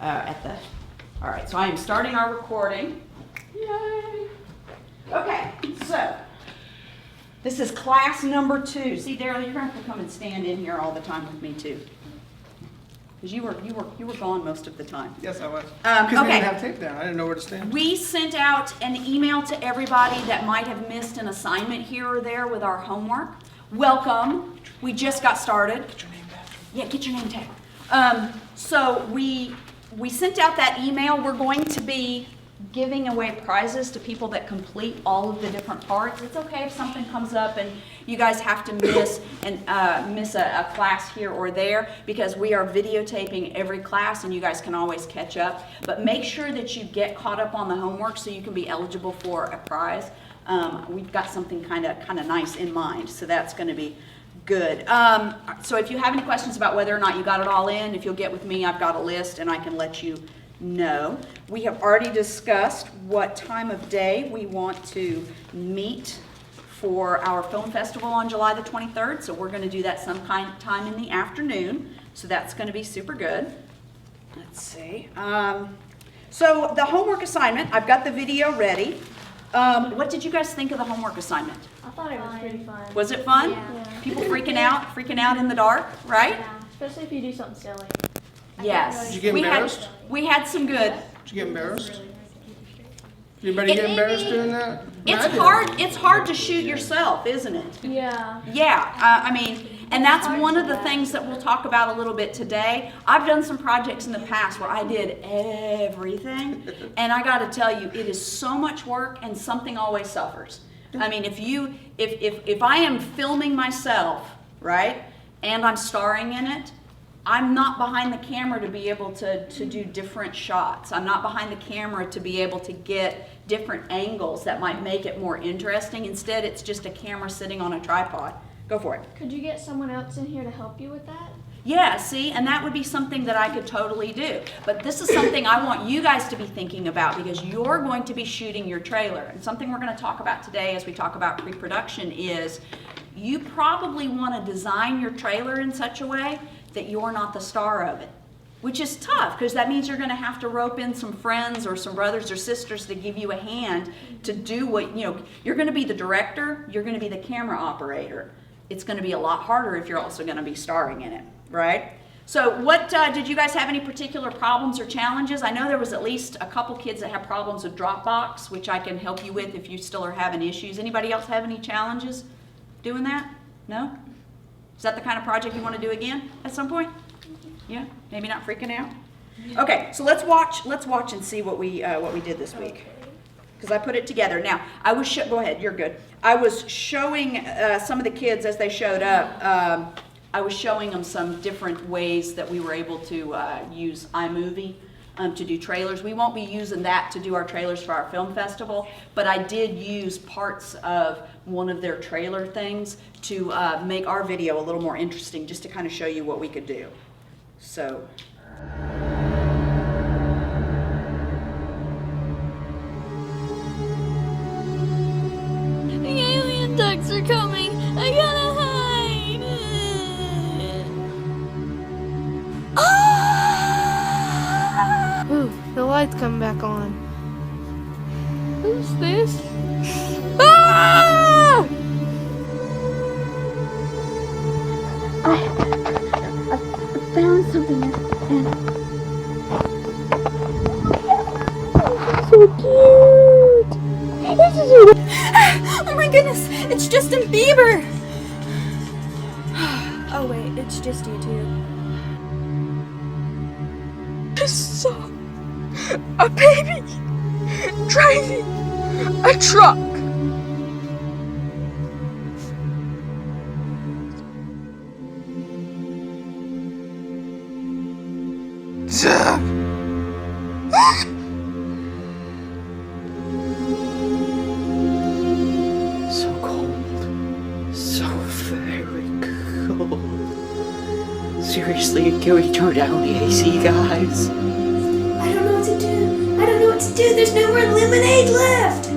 all right, so I am starting our recording. Yay. Okay, so this is class number 2. See, Daryl, you're going to have to come and stand in here all the time with me too, because you were gone most of the time. Yes, I was. Because we okay. didn't have tape down. I didn't know where to stand. We sent out an email to everybody that might have missed an assignment here or there with our homework. Welcome. We just got started. Get your name back. Yeah, get your name tag. So we sent out that email. We're going to be giving away prizes to people that complete all of the different parts. It's okay if something comes up and you guys have to miss a class here or there, because we are videotaping every class and you guys can always catch up. But make sure that you get caught up on the homework so you can be eligible for a prize. We've got something kind of nice in mind, so that's going to be good. So if you have any questions about whether or not you got it all in, if you'll get with me, I've got a list and I can let you know. We have already discussed what time of day we want to meet for our film festival on July the 23rd. So we're going to do that sometime in the afternoon. So that's going to be super good. Let's see. So the homework assignment, I've got the video ready. What did you guys think of the homework assignment? I thought it was pretty fun. Was it fun? Yeah. People freaking out in the dark, right? Yeah, especially if you do something silly. Yes. Did you get embarrassed? We had some good. Did you get embarrassed? Anybody get embarrassed doing that? It's hard to shoot yourself, isn't it? Yeah. Yeah, I mean, and that's one of the things that we'll talk about a little bit today. I've done some projects in the past where I did everything, and I got to tell you, it is so much work, and something always suffers. I mean, if I am filming myself, right, and I'm starring in it, I'm not behind the camera to be able to do different shots. I'm not behind the camera to be able to get different angles that might make it more interesting. Instead, it's just a camera sitting on a tripod. Go for it. Could you get someone else in here to help you with that? Yeah, see, and that would be something that I could totally do. But this is something I want you guys to be thinking about, because you're going to be shooting your trailer. And something we're going to talk about today as we talk about pre-production is you probably want to design your trailer in such a way that you're not the star of it, which is tough, because that means you're going to have to rope in some friends or some brothers or sisters to give you a hand to do what, you're going to be the director, you're going to be the camera operator. It's going to be a lot harder if you're also going to be starring in it, right? So what, did you guys have any particular problems or challenges? I know there was at least a couple kids that have problems with Dropbox, which I can help you with if you still are having issues. Anybody else have any challenges doing that? No? Is that the kind of project you want to do again at some point? Yeah, maybe not freaking out. Okay, so let's watch and see what we did this week, because I put it together. Now I was go ahead. You're good. I was showing some of the kids as they showed up. I was showing them some different ways that we were able to use iMovie to do trailers. We won't be using that to do our trailers for our film festival, but I did use parts of one of their trailer things to make our video a little more interesting, just to kind of show you what we could do. So. The alien ducks are coming! I gotta hide! Ah! Ooh, the lights come back on. Who's this? Ah! I found something and so cute. Oh my goodness, it's Justin Bieber! Oh wait, it's just YouTube. I saw a baby driving a truck. So cold. So very cold. Seriously, can we turn down the AC, guys? I don't know what to do. I don't know what to do. There's no more lemonade left.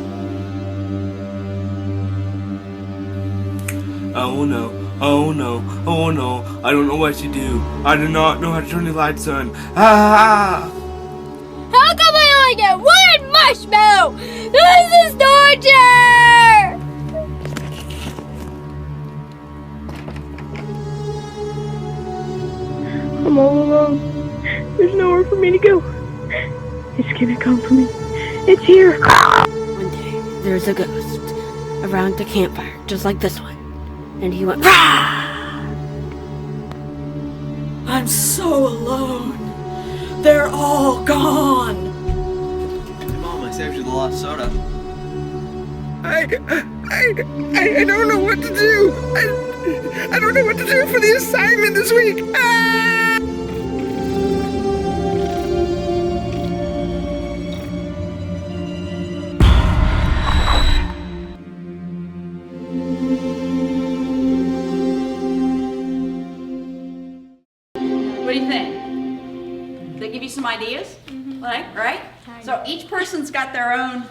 Oh no, oh no, oh no, I don't know what to do. I do not know how to turn the lights on. Ah! to get one marshmallow! This is torture! I'm all alone. There's nowhere for me to go. It's gonna come for me. It's here. One day, there's a ghost around the campfire, just like this one. And he went, "Rah!" I'm so alone. They're all gone. Mom, I saved you the lost soda. I don't know what to do. I don't know what to do for the assignment this week. Ah! What do you think? Did they give you some ideas? Right? So each person's got their own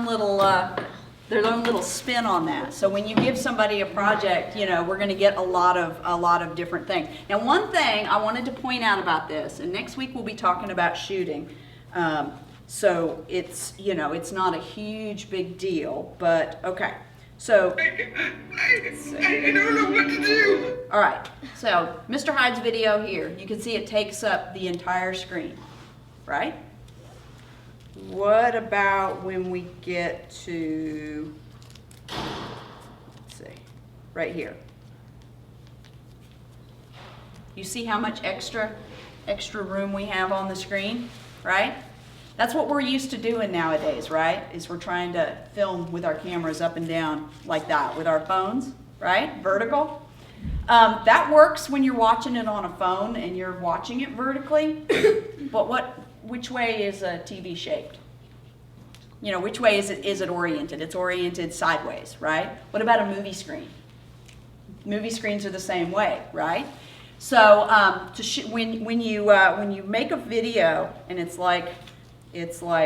little spin on that. So when you give somebody a project, you know, we're going to get a lot of different things. Now, one thing I wanted to point out about this, and next week we'll be talking about shooting. So it's, you know, it's not a huge big deal, but okay. So I don't know what to do. all right, so Mr. Hyde's video here, you can see it takes up the entire screen, right? What about when we get to, let's see, right here? You see how much extra room we have on the screen, right? That's what we're used to doing nowadays, right? Is we're trying to film with our cameras up and down like that with our phones, right? Vertical. That works when you're watching it on a phone and you're watching it vertically, but which way is a TV shaped? You know, which way is it oriented? It's oriented sideways, right? What about a movie screen? Movie screens are the same way, right? So when you make a video and it's like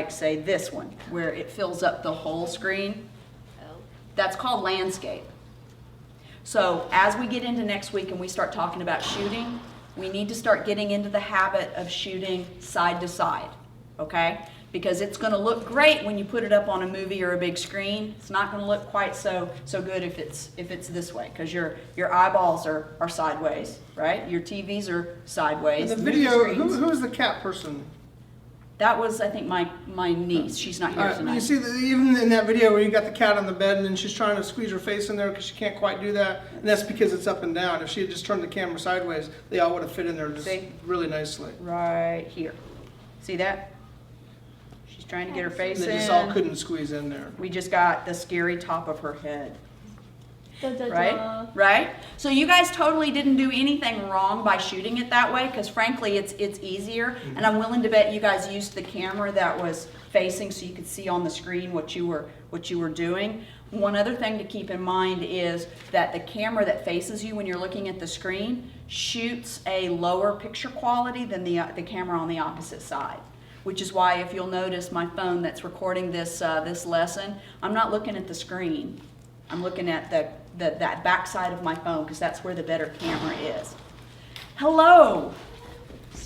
say this one where it fills up the whole screen, that's called landscape. So as we get into next week and we start talking about shooting, we need to start getting into the habit of shooting side to side, okay? Because it's going to look great when you put it up on a movie or a big screen. It's not going to look quite so good if it's this way, because your eyeballs are sideways, right? Your TVs are sideways. In the movie video, screens- who is the cat person? That was, I think, my niece. She's not here tonight. You see, even in that video where you got the cat on the bed and then she's trying to squeeze her face in there because she can't quite do that, and that's because it's up and down. If she had just turned the camera sideways, they all would have fit in there just See? really nicely. Right here. See that? She's trying to get her face And they in. just all couldn't squeeze in there. We just got the scary top of her head. Da-da-da. Right? So you guys totally didn't do anything wrong by shooting it that way, because frankly it's easier, and I'm willing to bet you guys used the camera that was facing so you could see on the screen what you were doing. One other thing to keep in mind is that the camera that faces you when you're looking at the screen shoots a lower picture quality than the camera on the opposite side. Which is why if you'll notice my phone that's recording this lesson, I'm not looking at the screen. I'm looking at that back side of my phone because that's where the better camera is. Hello.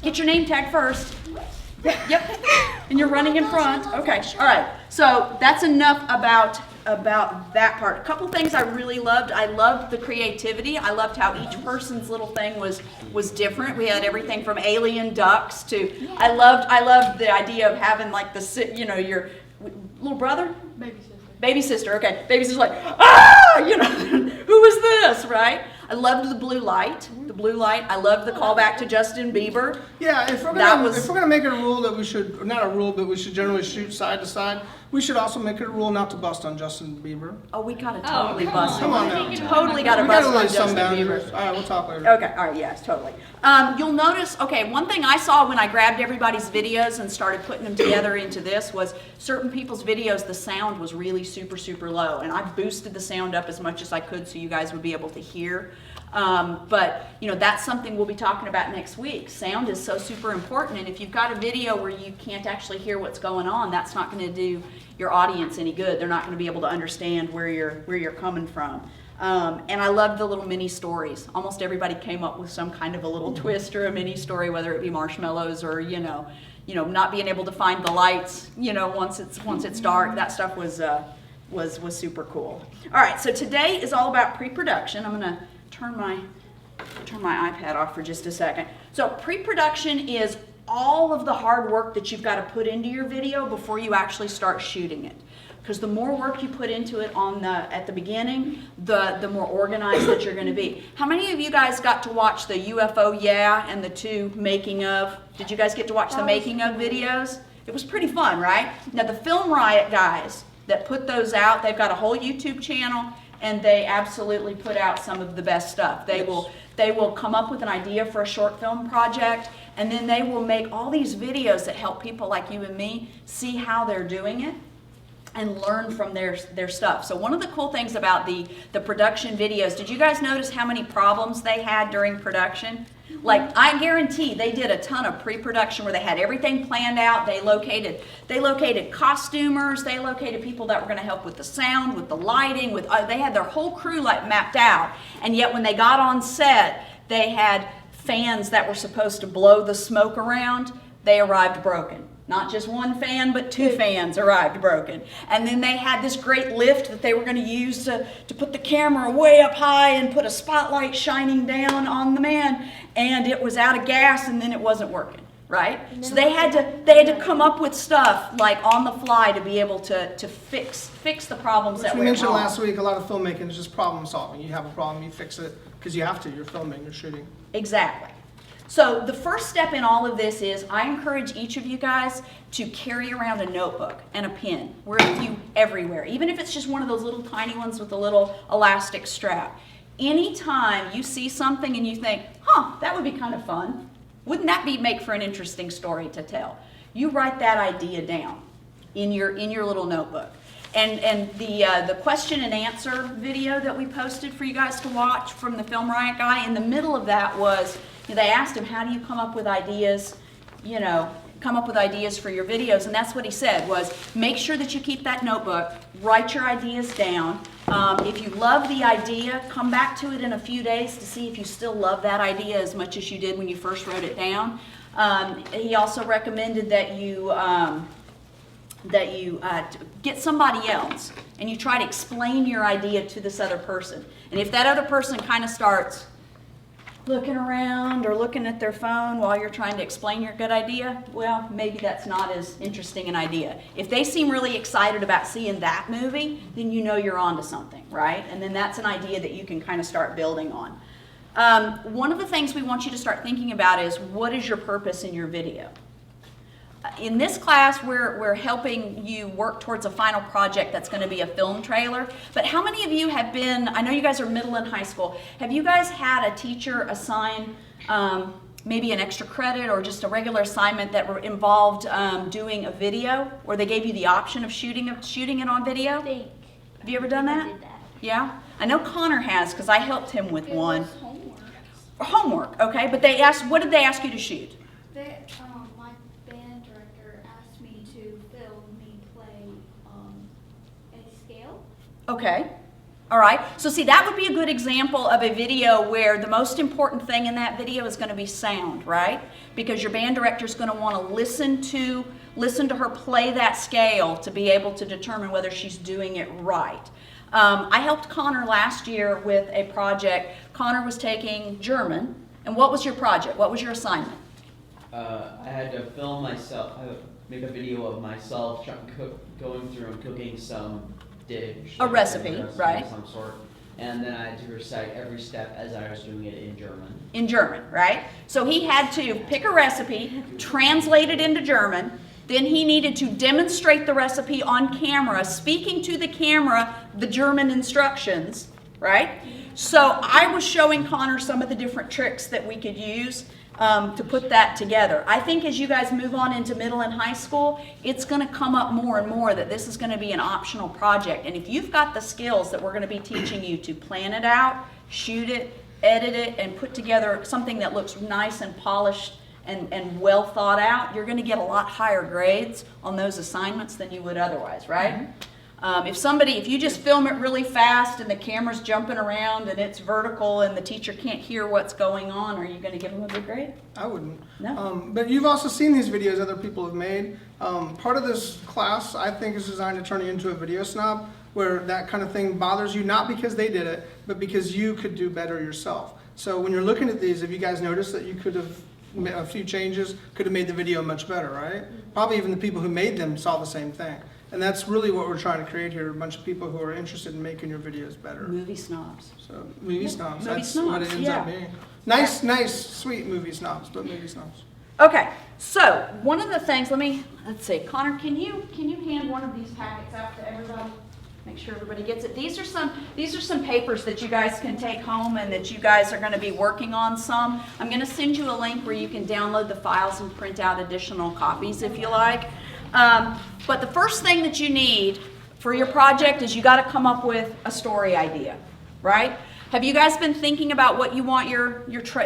Get your name tag first. Yep. And you're running in front. Okay. All right. So that's enough about that part. A couple things I really loved. I loved the creativity. I loved how each person's little thing was different. We had everything from alien ducks to I loved the idea of having like your little brother. Baby sister, okay. Baby sister's like, who is this, right? I loved the blue light. I loved the callback to Justin Bieber. Yeah, if we're gonna make it a rule that we should, not a rule, but we should generally shoot side to side, we should also make it a rule not to bust on Justin Bieber. Oh, we gotta totally bust Come on him. now. Totally gotta We bust gotta on lay some Justin boundaries. Bieber. All right, we'll talk later. Okay, all right, yes, totally. You'll notice, okay, one thing I saw when I grabbed everybody's videos and started putting them together into this was certain people's videos, the sound was really super, super low. And I boosted the sound up as much as I could so you guys would be able to hear. But, that's something we'll be talking about next week. Sound is so super important. And if you've got a video where you can't actually hear what's going on, that's not going to do your audience any good. They're not going to be able to understand where you're coming from. And I loved the little mini stories. Almost everybody came up with some kind of a little twist or a mini story, whether it be marshmallows or, not being able to find the lights, once it's dark. That stuff was super cool. All right, so today is all about pre-production. I'm gonna turn my iPad off for just a second. So pre-production is all of the hard work that you've got to put into your video before you actually start shooting it. Because the more work you put into it at the beginning, the more organized that you're going to be. How many of you guys got to watch the UFO Yeah and the 2 making of? Did you guys get to watch the making of videos? It was pretty fun, right? Now the Film Riot guys that put those out, they've got a whole YouTube channel, and they absolutely put out some of the best stuff. They will come up with an idea for a short film project, and then they will make all these videos that help people like you and me see how they're doing it and learn from their stuff. So one of the cool things about the production videos, did you guys notice how many problems they had during production? Like, I guarantee they did a ton of pre-production where they had everything planned out. They located costumers, they located people that were going to help with the sound, with the lighting, they had their whole crew mapped out. And yet when they got on set, they had fans that were supposed to blow the smoke around. They arrived broken. Not just one fan, but 2 fans arrived broken. And then they had this great lift that they were going to use to put the camera way up high and put a spotlight shining down on the man. And it was out of gas, and then it wasn't working, right? So they had to come up with stuff like on the fly to be able to fix the problems that we went mentioned wrong. last week, a lot of filmmaking is just problem solving. You have a problem, you fix it, because you have to. You're filming, you're shooting. Exactly. So the first step in all of this is I encourage each of you guys to carry around a notebook and a pen. Wear with you everywhere, even if it's just one of those little tiny ones with a little elastic strap. Anytime you see something and you think, that would be kind of fun, wouldn't that make for an interesting story to tell? You write that idea down in your little notebook. And the question and answer video that we posted for you guys to watch from the Film Riot guy, in the middle of that was, they asked him, how do you come up with ideas, come up with ideas for your videos? And that's what he said was, make sure that you keep that notebook, write your ideas down. If you love the idea, come back to it in a few days to see if you still love that idea as much as you did when you first wrote it down. He also recommended that you get somebody else and you try to explain your idea to this other person. And if that other person kind of starts looking around or looking at their phone while you're trying to explain your good idea, well, maybe that's not as interesting an idea. If they seem really excited about seeing that movie, then you know you're onto something, right? And then that's an idea that you can kind of start building on. One of the things we want you to start thinking about is, what is your purpose in your video? In this class, we're helping you work towards a final project that's going to be a film trailer. But how many of you have been, I know you guys are middle and high school, have you guys had a teacher assign maybe an extra credit or just a regular assignment that involved doing a video, where they gave you the option of shooting it on video? I think. Have you ever done that? I did that. Yeah? I know Connor has, because I helped him with one. Was homework. Homework, okay, but what did they ask you to shoot? My band director asked me to film me play a scale. Okay. All right. So see, that would be a good example of a video where the most important thing in that video is going to be sound, right? Because your band director is going to want to listen to her play that scale to be able to determine whether she's doing it right. I helped Connor last year with a project. Connor was taking German. And what was your project? What was your assignment? I had to film myself, make a video of myself going through and cooking some dish. A recipe, right. Of some sort. And then I had to recite every step as I was doing it in German. In German, right? So he had to pick a recipe, translate it into German, then he needed to demonstrate the recipe on camera, speaking to the camera the German instructions, right? So I was showing Connor some of the different tricks that we could use to put that together. I think as you guys move on into middle and high school, it's going to come up more and more that this is going to be an optional project. And if you've got the skills that we're going to be teaching you to plan it out, shoot it, edit it, and put together something that looks nice and polished and well thought out, you're going to get a lot higher grades on those assignments than you would otherwise, right? If you just film it really fast and the camera's jumping around and it's vertical and the teacher can't hear what's going on, are you going to give them a good grade? I wouldn't. No. But you've also seen these videos other people have made. Part of this class, I think, is designed to turn you into a video snob, where that kind of thing bothers you, not because they did it, but because you could do better yourself. So when you're looking at these, have you guys noticed that you could have made a few changes, could have made the video much better, right? Probably even the people who made them saw the same thing. And that's really what we're trying to create here, a bunch of people who are interested in making your videos better. Movie snobs. So, movie snobs, Movie that's what it snobs, ends yeah. up being. Nice, sweet movie snobs, but movie snobs. Okay, so one of the things, let's see, Connor, can you hand one of these packets out to everybody? Make sure everybody gets it. These are some papers that you guys can take home and that you guys are going to be working on some. I'm going to send you a link where you can download the files and print out additional copies if you like. But the first thing that you need for your project is you got to come up with a story idea, right? Have you guys been thinking about what you want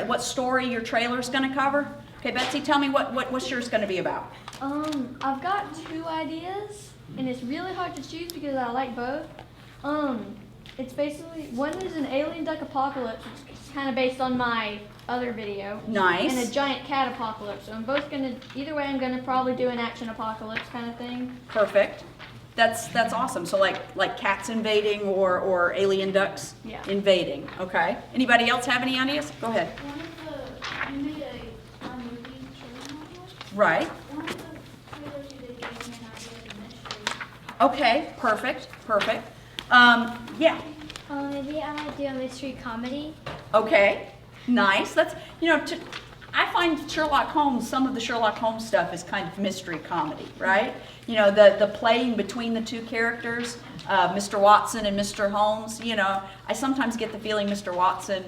what story your trailer is going to cover? Okay, Betsy, tell me what's yours going to be about? I've got 2 ideas, and it's really hard to choose because I like both. It's basically, one is an alien duck apocalypse, which is kind of based on my other video. Nice. And a giant cat apocalypse. So I'm both either way I'm gonna probably do an action apocalypse kind of thing. Perfect. That's awesome. So like cats invading or alien ducks invading. Okay. Anybody else have any ideas? Go ahead. You made a movie trailer module. Right. One of the trailers you did gave me an idea of a mystery. Okay. Perfect. Yeah. Maybe I might do a mystery comedy. Okay. Nice. That's I find Sherlock Holmes, some of the Sherlock Holmes stuff is kind of mystery comedy, right? The playing between the 2 characters, Mr. Watson and Mr. Holmes. I sometimes get the feeling Mr. Watson,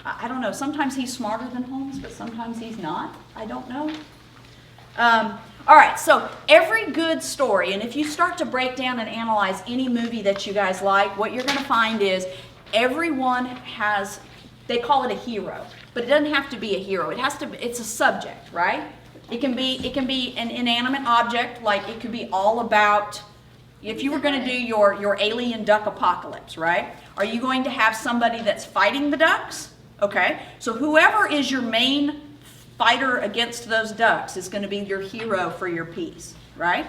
I don't know, sometimes he's smarter than Holmes, but sometimes he's not. I don't know. All right, so every good story, and if you start to break down and analyze any movie that you guys like, what you're going to find is everyone has, they call it a hero, but it doesn't have to be a hero. It's a subject, right? It can be an inanimate object, like it could be all about, if you were going to do your alien duck apocalypse, right? Are you going to have somebody that's fighting the ducks? Okay, so whoever is your main fighter against those ducks is going to be your hero for your piece, right?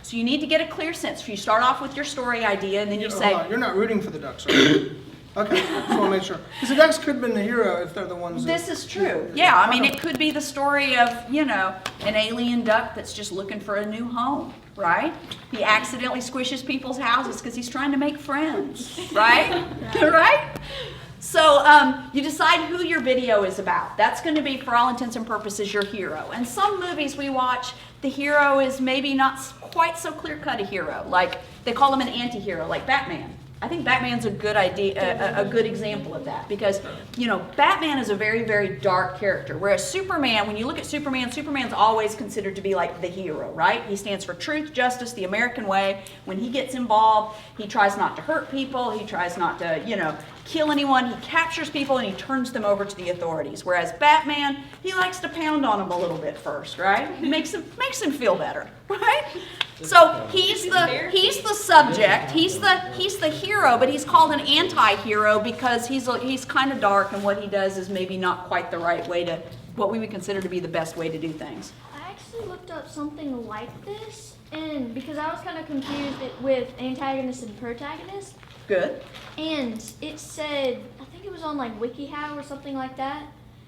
So you need to get a clear sense. You start off with your story idea, and then you say... Hold on. You're not rooting for the ducks, right? Okay, just want to make sure. Because the ducks could have been the hero if they're the ones that... This is true. Yeah, I mean, it could be the story of, an alien duck that's just looking for a new home, right? He accidentally squishes people's houses because he's trying to make friends, right? Right? So you decide who your video is about. That's going to be, for all intents and purposes, your hero. And some movies we watch, the hero is maybe not quite so clear-cut a hero. Like, they call him an anti-hero, like Batman. I think Batman's a good idea, a good example of that, because Batman is a very, very dark character. Whereas Superman, when you look at Superman, Superman's always considered to be like the hero, right? He stands for truth, justice, the American way. When he gets involved, he tries not to hurt people. He tries not to, kill anyone. He captures people and he turns them over to the authorities. Whereas Batman, he likes to pound on them a little bit first, right? He makes him feel better, right? So he's the subject, he's the hero, but he's called an anti-hero because he's kind of dark, and what he does is maybe not quite the right way to, what we would consider to be the best way to do things. I actually looked up something like this, and because I was kind of confused with antagonist and protagonist. Good. And it said, I think it was on like WikiHow or something like that,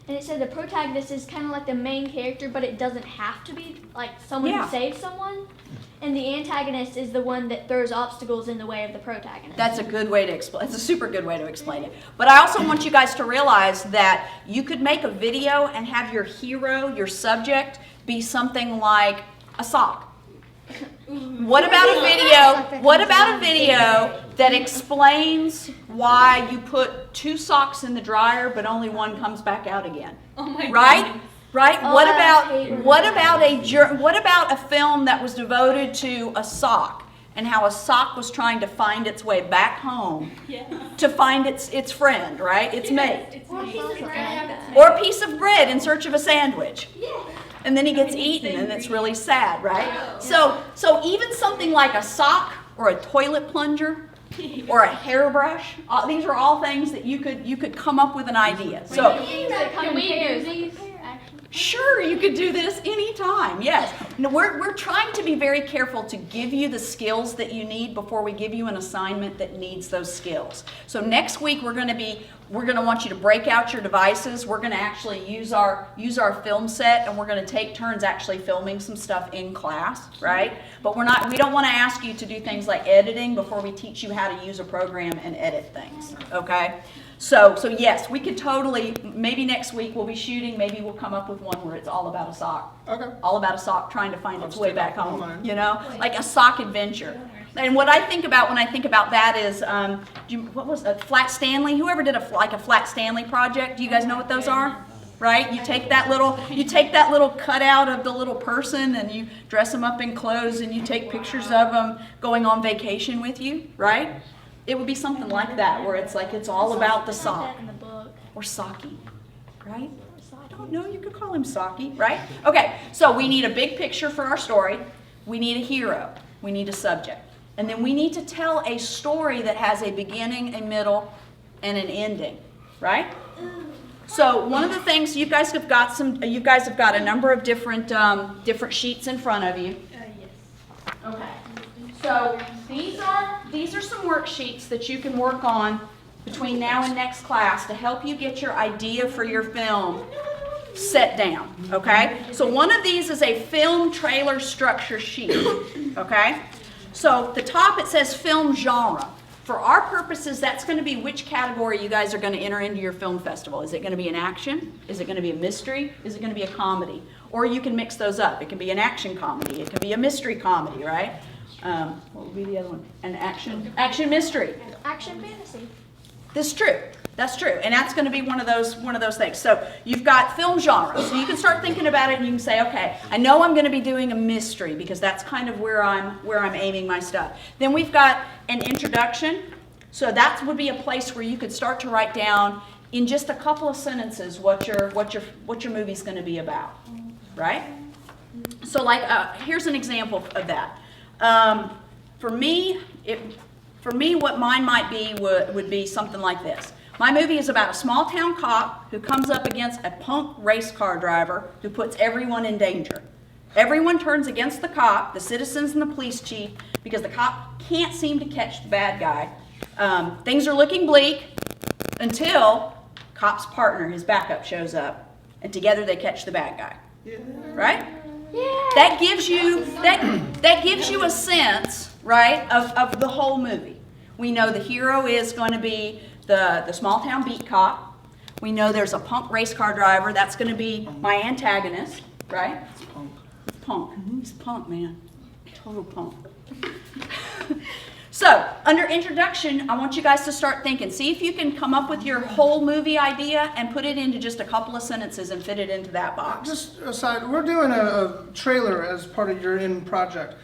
and it said the protagonist is kind of like the main character, but it doesn't have to be like someone who saves someone. And the antagonist is the one that throws obstacles in the way of the protagonist. That's a good way to explain. It's a super good way to explain it. But I also want you guys to realize that you could make a video and have your hero, your subject, be something like a sock. What about a video that explains why you put 2 socks in the dryer but only one comes back out again? Oh my right? God. Right? What about a film that was devoted to a sock and how a sock was trying to find its way back home to find its friend, right? Its mate. Or a piece of bread in search of a sandwich. And then he gets eaten and it's really sad, right? So even something like a sock or a toilet plunger, or a hairbrush. These are all things that you could come up with an idea. So Can we do these? sure, you could do this anytime. Yes. No, we're trying to be very careful to give you the skills that you need before we give you an assignment that needs those skills. So next week we're going to want you to break out your devices. We're going to actually use our film set, and we're going to take turns actually filming some stuff in class, right? But we don't want to ask you to do things like editing before we teach you how to use a program and edit things, okay? So yes, we could totally, maybe next week we'll be shooting, maybe we'll come up with one where it's all about a sock. Okay. All about a sock trying to find its way back home, Mine. you know? Like a sock adventure. And what I think about when I think about that is, what was a Flat Stanley? Whoever did a Flat Stanley project, do you guys know what those are? Right? You take that little cutout of the little person and you dress them up in clothes and you take pictures of them going on vacation with you, right? It would be something like that, where it's like it's all about the sock. In the book. Or Socky, right? I don't know, you could call him Socky, right? Okay, so we need a big picture for our story. We need a hero. We need a subject. And then we need to tell a story that has a beginning, a middle, and an ending, right? So one of the things, you guys have got a number of different sheets in front of you. Yes. Okay. So these are some worksheets that you can work on between now and next class to help you get your idea for your film set down, okay? So one of these is a film trailer structure sheet, okay? So the top it says film genre. For our purposes, that's going to be which category you guys are going to enter into your film festival. Is it going to be an action? Is it going to be a mystery? Is it going to be a comedy? Or you can mix those up. It can be an action comedy. It can be a mystery comedy, right? What would be the other one? An action mystery. Action fantasy. That's true. That's true. And that's going to be one of those things. So you've got film genre. So you can start thinking about it and you can say, okay, I know I'm going to be doing a mystery because that's kind of where I'm aiming my stuff. Then we've got an introduction. So that would be a place where you could start to write down in just a couple of sentences what your movie's going to be about, right? So like here's an example of that. For me, what mine might be would be something like this. My movie is about a small town cop who comes up against a punk race car driver who puts everyone in danger. Everyone turns against the cop, the citizens and the police chief, because the cop can't seem to catch the bad guy. Things are looking bleak until cop's partner, his backup, shows up, and together they catch the bad guy. Yeah. Right? Yeah. That gives you a sense, right, of the whole movie. We know the hero is going to be the small town beat cop. We know there's a punk race car driver. That's going to be my antagonist, right? It's punk. It's punk. He's punk, man. Total punk. So, under introduction, I want you guys to start thinking. See if you can come up with your whole movie idea and put it into just a couple of sentences and fit it into that box. Just aside, we're doing a trailer as part of your in project.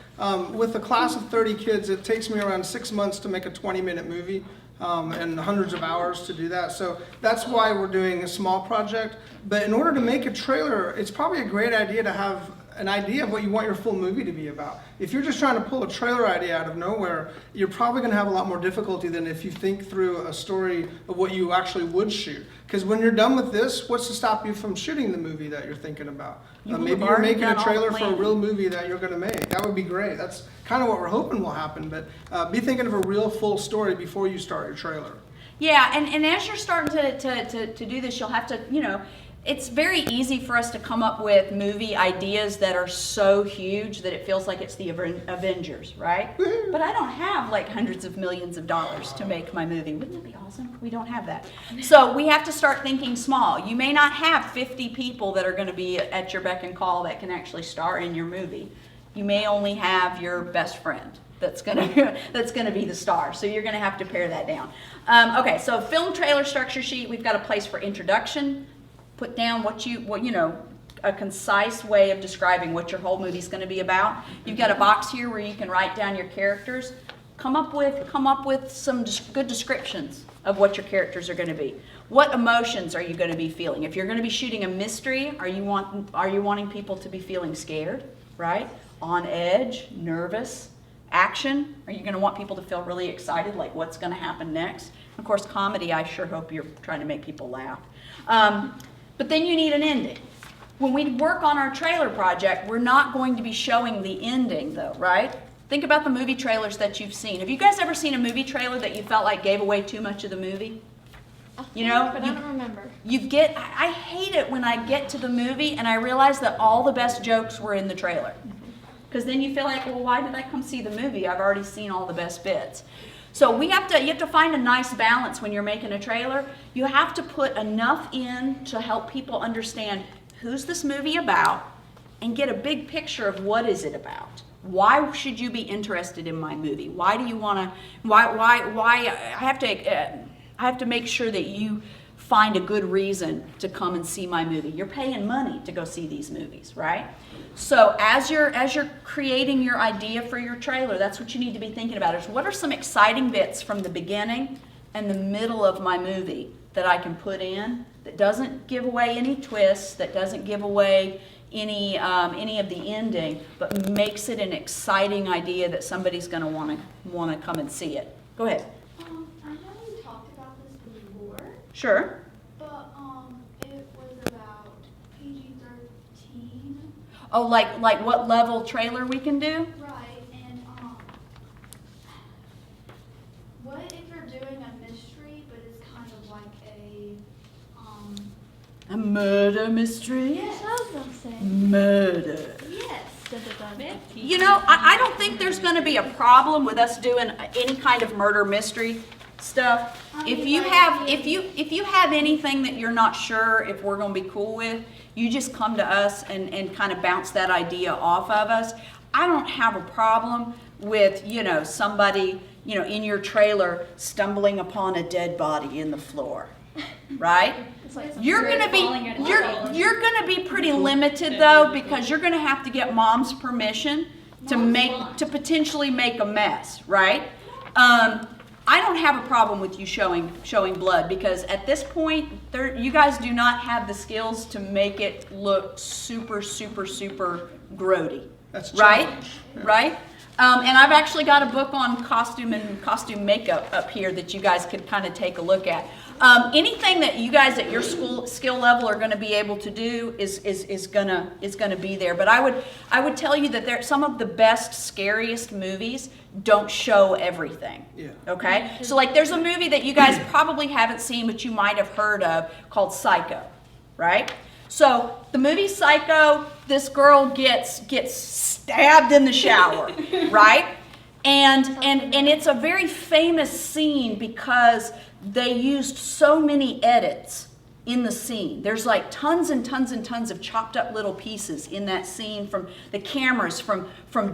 With a class of 30 kids, it takes me around 6 months to make a 20-minute movie and hundreds of hours to do that. So that's why we're doing a small project. But in order to make a trailer, it's probably a great idea to have an idea of what you want your full movie to be about. If you're just trying to pull a trailer idea out of nowhere, you're probably going to have a lot more difficulty than if you think through a story of what you actually would shoot. Because when you're done with this, what's to stop you from shooting the movie that you're thinking about? Maybe you're making a trailer for a real movie that you're going to make. That would be great. That's kind of what we're hoping will happen. But be thinking of a real full story before you start your trailer. Yeah, and as you're starting to do this, you'll have to, it's very easy for us to come up with movie ideas that are so huge that it feels like it's the Avengers, right? But I don't have like hundreds of millions of dollars to make my movie. Wouldn't it be awesome? We don't have that. So we have to start thinking small. You may not have 50 people that are going to be at your beck and call that can actually star in your movie. You may only have your best friend that's gonna be the star. So you're gonna have to pare that down. Okay, so film trailer structure sheet. We've got a place for introduction. Put down a concise way of describing what your whole movie's going to be about. You've got a box here where you can write down your characters. Come up with some good descriptions of what your characters are going to be. What emotions are you going to be feeling? If you're going to be shooting a mystery, are you wanting people to be feeling scared, right? On edge, nervous, Action, are you gonna want people to feel really excited, like what's gonna happen next? Of course, comedy, I sure hope you're trying to make people laugh. But then you need an ending. When we work on our trailer project, we're not going to be showing the ending though, right? Think about the movie trailers that you've seen. Have you guys ever seen a movie trailer that you felt like gave away too much of the movie? You know, but I don't remember. I hate it when I get to the movie and I realize that all the best jokes were in the trailer. Because then you feel like, well, why did I come see the movie? I've already seen all the best bits. So you have to find a nice balance when you're making a trailer. You have to put enough in to help people understand who's this movie about and get a big picture of what is it about. Why should you be interested in my movie? Why do you want to, I have to make sure that you find a good reason to come and see my movie. You're paying money to go see these movies, right? So as you're creating your idea for your trailer, that's what you need to be thinking about is what are some exciting bits from the beginning and the middle of my movie that I can put in that doesn't give away any twists, that doesn't give away any of the ending, but makes it an exciting idea that somebody's going to want to come and see it. Go ahead. I know you talked about this before, Sure. but it was about PG-13. Oh, like what level trailer we can do? Right, and what if you're doing a mystery, but it's kind of like A murder mystery? Yes. I was gonna say. Murder. yes. You know, I don't think there's going to be a problem with us doing any kind of murder mystery stuff. If you have anything that you're not sure if we're going to be cool with, you just come to us and kind of bounce that idea off of us. I don't have a problem with, somebody, in your trailer stumbling upon a dead body in the floor, right? You're gonna be pretty limited though, because you're gonna have to get mom's permission to potentially make a mess, right? I don't have a problem with you showing blood, because at this point, you guys do not have the skills to make it look super, super, super grody. That's a right? challenge. Yeah. Right? And I've actually got a book on costume and costume makeup up here that you guys could kind of take a look at. Anything that you guys at your skill level are going to be able to do is gonna be there. But I would tell you that some of the best, scariest movies don't show everything. Yeah. Okay? So like there's a movie that you guys probably haven't seen, but you might have heard of, called Psycho, right? So the movie Psycho, this girl gets stabbed in the shower, right? And it's a very famous scene because they used so many edits in the scene. There's like tons and tons and tons of chopped up little pieces in that scene from the cameras, from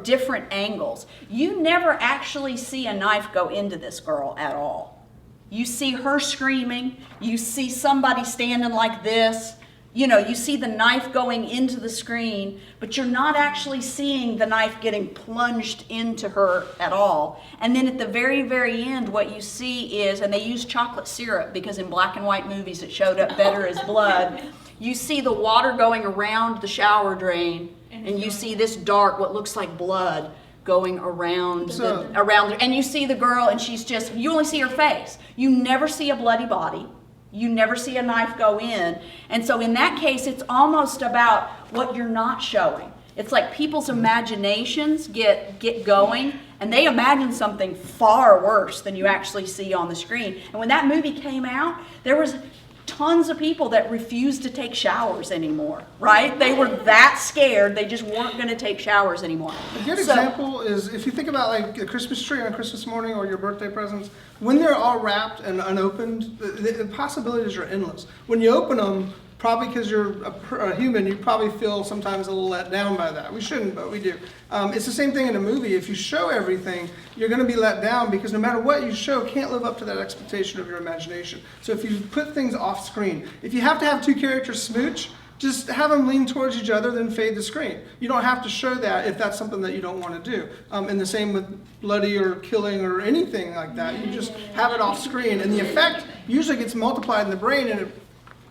different angles. You never actually see a knife go into this girl at all. You see her screaming, you see somebody standing like this, you see the knife going into the screen, but you're not actually seeing the knife getting plunged into her at all. And then at the very, very end, what you see is, and they use chocolate syrup because in black and white movies it showed up better as blood. You see the water going around the shower drain, and you see this dark, what looks like blood, going around and you see the girl, and you only see her face. You never see a bloody body. You never see a knife go in. And so in that case, it's almost about what you're not showing. It's like people's imaginations get going, and they imagine something far worse than you actually see on the screen. And when that movie came out, there was tons of people that refused to take showers anymore, right? They were that scared, they just weren't going to take showers anymore. A good example is if you think about like a Christmas tree on Christmas morning or your birthday presents, when they're all wrapped and unopened, the possibilities are endless. When you open them, probably because you're a human, you probably feel sometimes a little let down by that. We shouldn't, but we do. It's the same thing in a movie. If you show everything, you're going to be let down because no matter what you show, can't live up to that expectation of your imagination. So if you put things off screen, if you have to have two characters smooch, just have them lean towards each other, then fade the screen. You don't have to show that if that's something that you don't want to do. And the same with bloody or killing or anything like that. You just have it off screen, and the effect usually gets multiplied in the brain, and it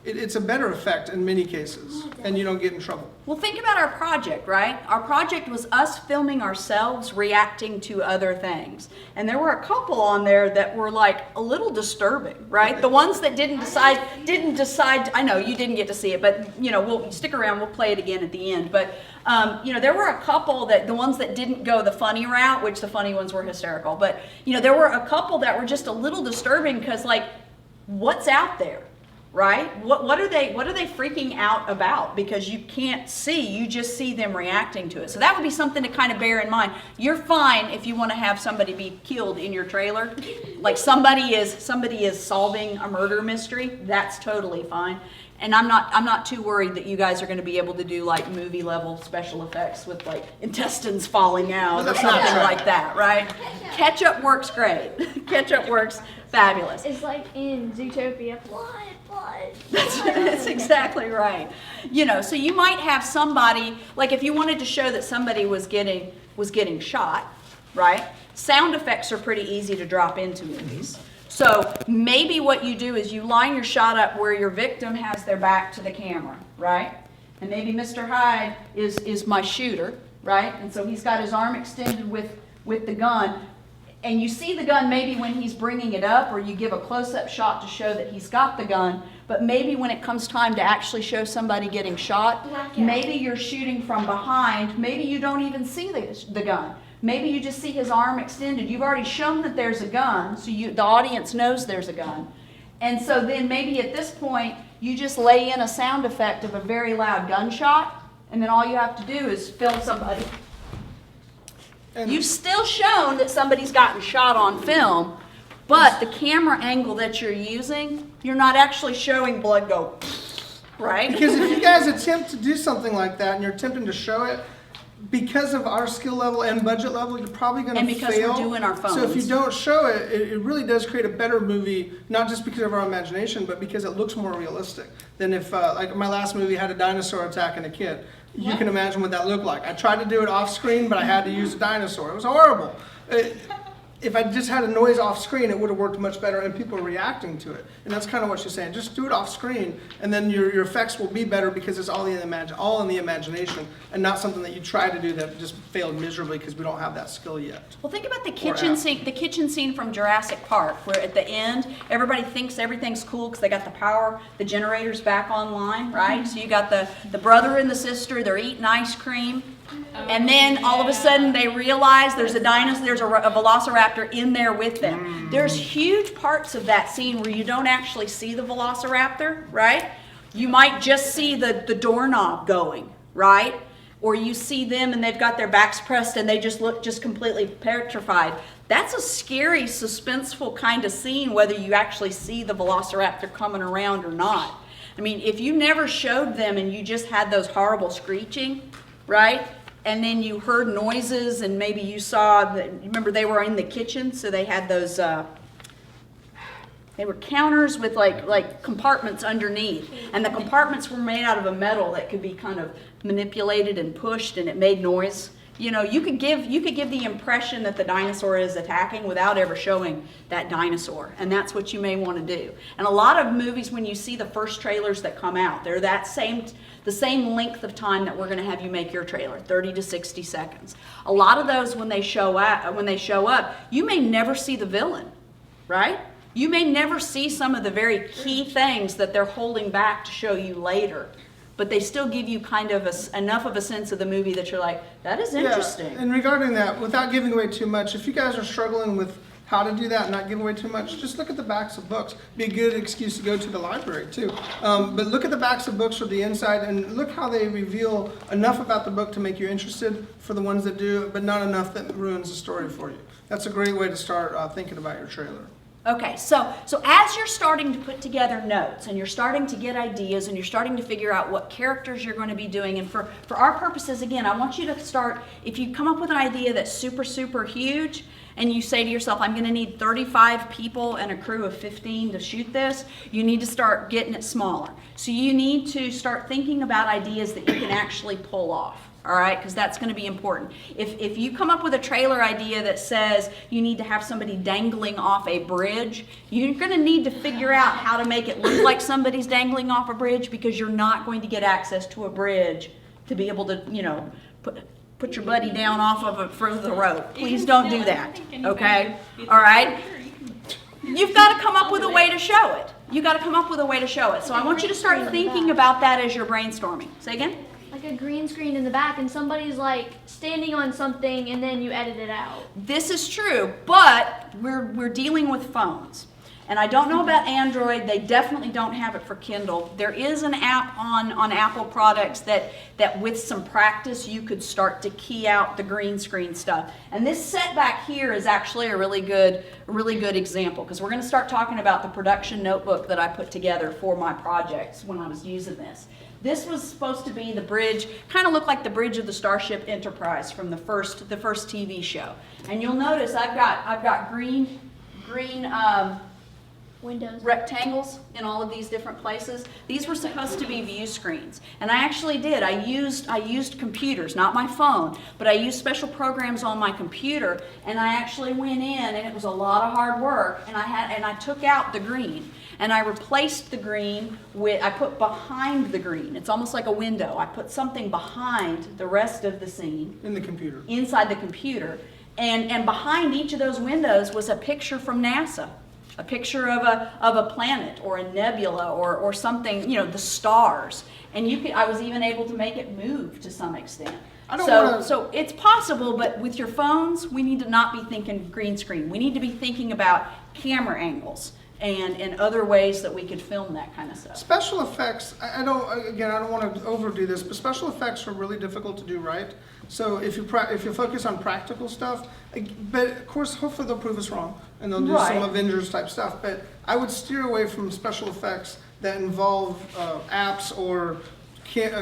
it's a better effect in many cases, and you don't get in trouble. Well, think about our project, right? Our project was us filming ourselves reacting to other things. And there were a couple on there that were like a little disturbing, right? The ones that didn't decide, I know you didn't get to see it, but you know, we'll stick around, we'll play it again at the end. But you know, there were a couple the ones that didn't go the funny route, which the funny ones were hysterical. But you know, there were a couple that were just a little disturbing because like, what's out there? Right? What are they freaking out about? Because you can't see, you just see them reacting to it. So that would be something to kind of bear in mind. You're fine if you want to have somebody be killed in your trailer. Like somebody is solving a murder mystery. That's totally fine. And I'm not too worried that you guys are going to be able to do like movie level special effects with like intestines falling out or something like that, right? Ketchup works great. Ketchup works fabulous. It's like in Zootopia, blood. That's exactly right. You know, so you might have somebody, like if you wanted to show that somebody was getting shot, right? Sound effects are pretty easy to drop into movies. So maybe what you do is you line your shot up where your victim has their back to the camera, right? And maybe Mr. Hyde is my shooter, right? And so he's got his arm extended with the gun. And you see the gun maybe when he's bringing it up, or you give a close-up shot to show that he's got the gun, but maybe when it comes time to actually show somebody getting shot, maybe you're shooting from behind, maybe you don't even see the gun. Maybe you just see his arm extended. You've already shown that there's a gun, so the audience knows there's a gun. And so then maybe at this point, you just lay in a sound effect of a very loud gunshot, and then all you have to do is film somebody. You've still shown that somebody's gotten shot on film, but the camera angle that you're using, you're not actually showing blood go, right? Because if you guys attempt to do something like that and you're attempting to show it, because of our skill level and budget level, you're probably going to fail. And because we're doing our phones. So if you don't show it, it really does create a better movie, not just because of our imagination, but because it looks more realistic than if, like my last movie had a dinosaur attacking a kid. You can imagine what that looked like. I tried to do it off screen, but I had to use a dinosaur. It was horrible. If I just had a noise off screen, it would have worked much better, and people are reacting to it. And that's kind of what she's saying. Just do it off screen, and then your effects will be better because it's all in the imagination, and not something that you try to do that just failed miserably because we don't have that skill yet. Well, think about the kitchen scene from Jurassic Park, where at the end everybody thinks everything's cool because they got the generator's back online, right? So you got the brother and the sister, they're eating ice cream. And then all of a sudden they realize there's a velociraptor in there with them. There's huge parts of that scene where you don't actually see the velociraptor, right? You might just see the doorknob going, right? Or you see them and they've got their backs pressed and they just look just completely petrified. That's a scary, suspenseful kind of scene, whether you actually see the velociraptor coming around or not. I mean, if you never showed them and you just had those horrible screeching, right? And then you heard noises, and maybe you saw that. Remember, they were in the kitchen, so they had those. They were counters with like compartments underneath, and the compartments were made out of a metal that could be kind of manipulated and pushed, and it made noise. You know, you could give the impression that the dinosaur is attacking without ever showing that dinosaur, and that's what you may want to do. And a lot of movies, when you see the first trailers that come out, they're the same length of time that we're going to have you make your trailer, 30 to 60 seconds. A lot of those, when they show up, you may never see the villain, right? You may never see some of the very key things that they're holding back to show you later. But they still give you kind of enough of a sense of the movie that you're like, that is interesting. Yeah, and regarding that, without giving away too much, if you guys are struggling with how to do that and not give away too much, just look at the backs of books. Be a good excuse to go to the library too. But look at the backs of books or the inside and look how they reveal enough about the book to make you interested for the ones that do, but not enough that ruins the story for you. That's a great way to start thinking about your trailer. Okay, so as you're starting to put together notes and you're starting to get ideas and you're starting to figure out what characters you're going to be doing, and for our purposes, again, I want you to start, if you come up with an idea that's super, super huge, and you say to yourself, I'm going to need 35 people and a crew of 15 to shoot this, you need to start getting it smaller. So you need to start thinking about ideas that you can actually pull off. all right? Because that's going to be important. If you come up with a trailer idea that says you need to have somebody dangling off a bridge, you're going to need to figure out how to make it look like somebody's dangling off a bridge, because you're not going to get access to a bridge to be able to, you know, put your buddy down off of it for the rope. Please don't do that, okay? All right? You've got to come up with a way to show it. You got to come up with a way to show it. So I want you to start thinking about that as you're brainstorming. Say again? Like a green screen in the back and somebody's like standing on something and then you edit it out. This is true, but we're dealing with phones. And I don't know about Android. They definitely don't have it for Kindle. There is an app on Apple products that with some practice you could start to key out the green screen stuff. And this set back here is actually a really good example, because we're going to start talking about the production notebook that I put together for my projects when I was using this. This was supposed to be the bridge, kind of looked like the bridge of the Starship Enterprise from the first TV show. And you'll notice I've got green Windows. rectangles in all of these different places. These were supposed to be view screens, and I actually did. I used computers, not my phone, but I used special programs on my computer, and I actually went in, and it was a lot of hard work, and I took out the green, and I replaced the green with, I put behind the green. It's almost like a window. I put something behind the rest of the scene. In the computer. Inside the computer, and behind each of those windows was a picture from NASA. A picture of a planet or a nebula or something, you know, the stars. And I was even able to make it move to some extent. So it's possible, but with your phones, we need to not be thinking green screen. We need to be thinking about camera angles and other ways that we could film that kind of stuff. Special effects, I don't want to overdo this, but special effects are really difficult to do right. So if you focus on practical stuff, but of course, hopefully they'll prove us wrong and they'll do some Avengers type stuff. But I would steer away from special effects that involve apps or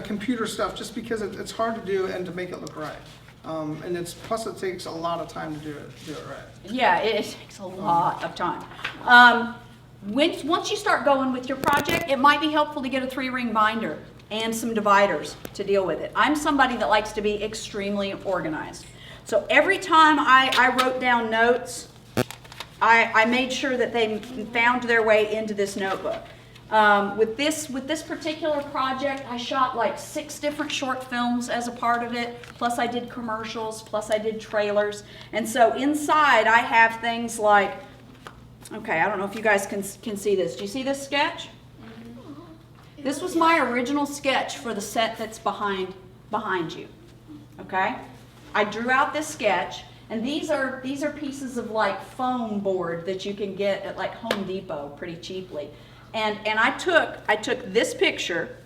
computer stuff, just because it's hard to do and to make it look right. And plus it takes a lot of time to do it right. Yeah, it takes a lot of time. Once you start going with your project, it might be helpful to get a 3-ring binder and some dividers to deal with it. I'm somebody that likes to be extremely organized. So every time I wrote down notes, I made sure that they found their way into this notebook. With this particular project, I shot like 6 different short films as a part of it, plus I did commercials, plus I did trailers. And so inside I have things like, okay, I don't know if you guys can see this. Do you see this sketch? This was my original sketch for the set that's behind you, okay? I drew out this sketch, and these are pieces of like foam board that you can get at like Home Depot pretty cheaply. And I took this picture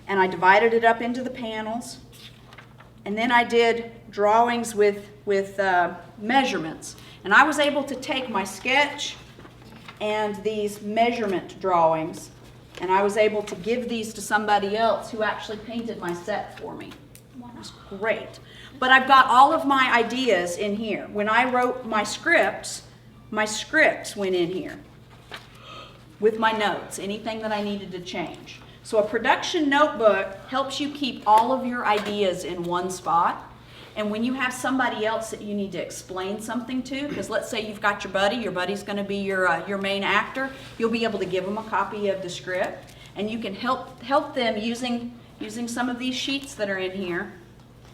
and I divided it up into the panels, and then I did drawings with measurements. And I was able to take my sketch and these measurement drawings, and I was able to give these to somebody else who actually painted my set for me. It was great. But I've got all of my ideas in here. When I wrote my scripts went in here with my notes, anything that I needed to change. So a production notebook helps you keep all of your ideas in one spot. And when you have somebody else that you need to explain something to, because let's say you've got your buddy's going to be your main actor, you'll be able to give them a copy of the script, and you can help them using some of these sheets that are in here.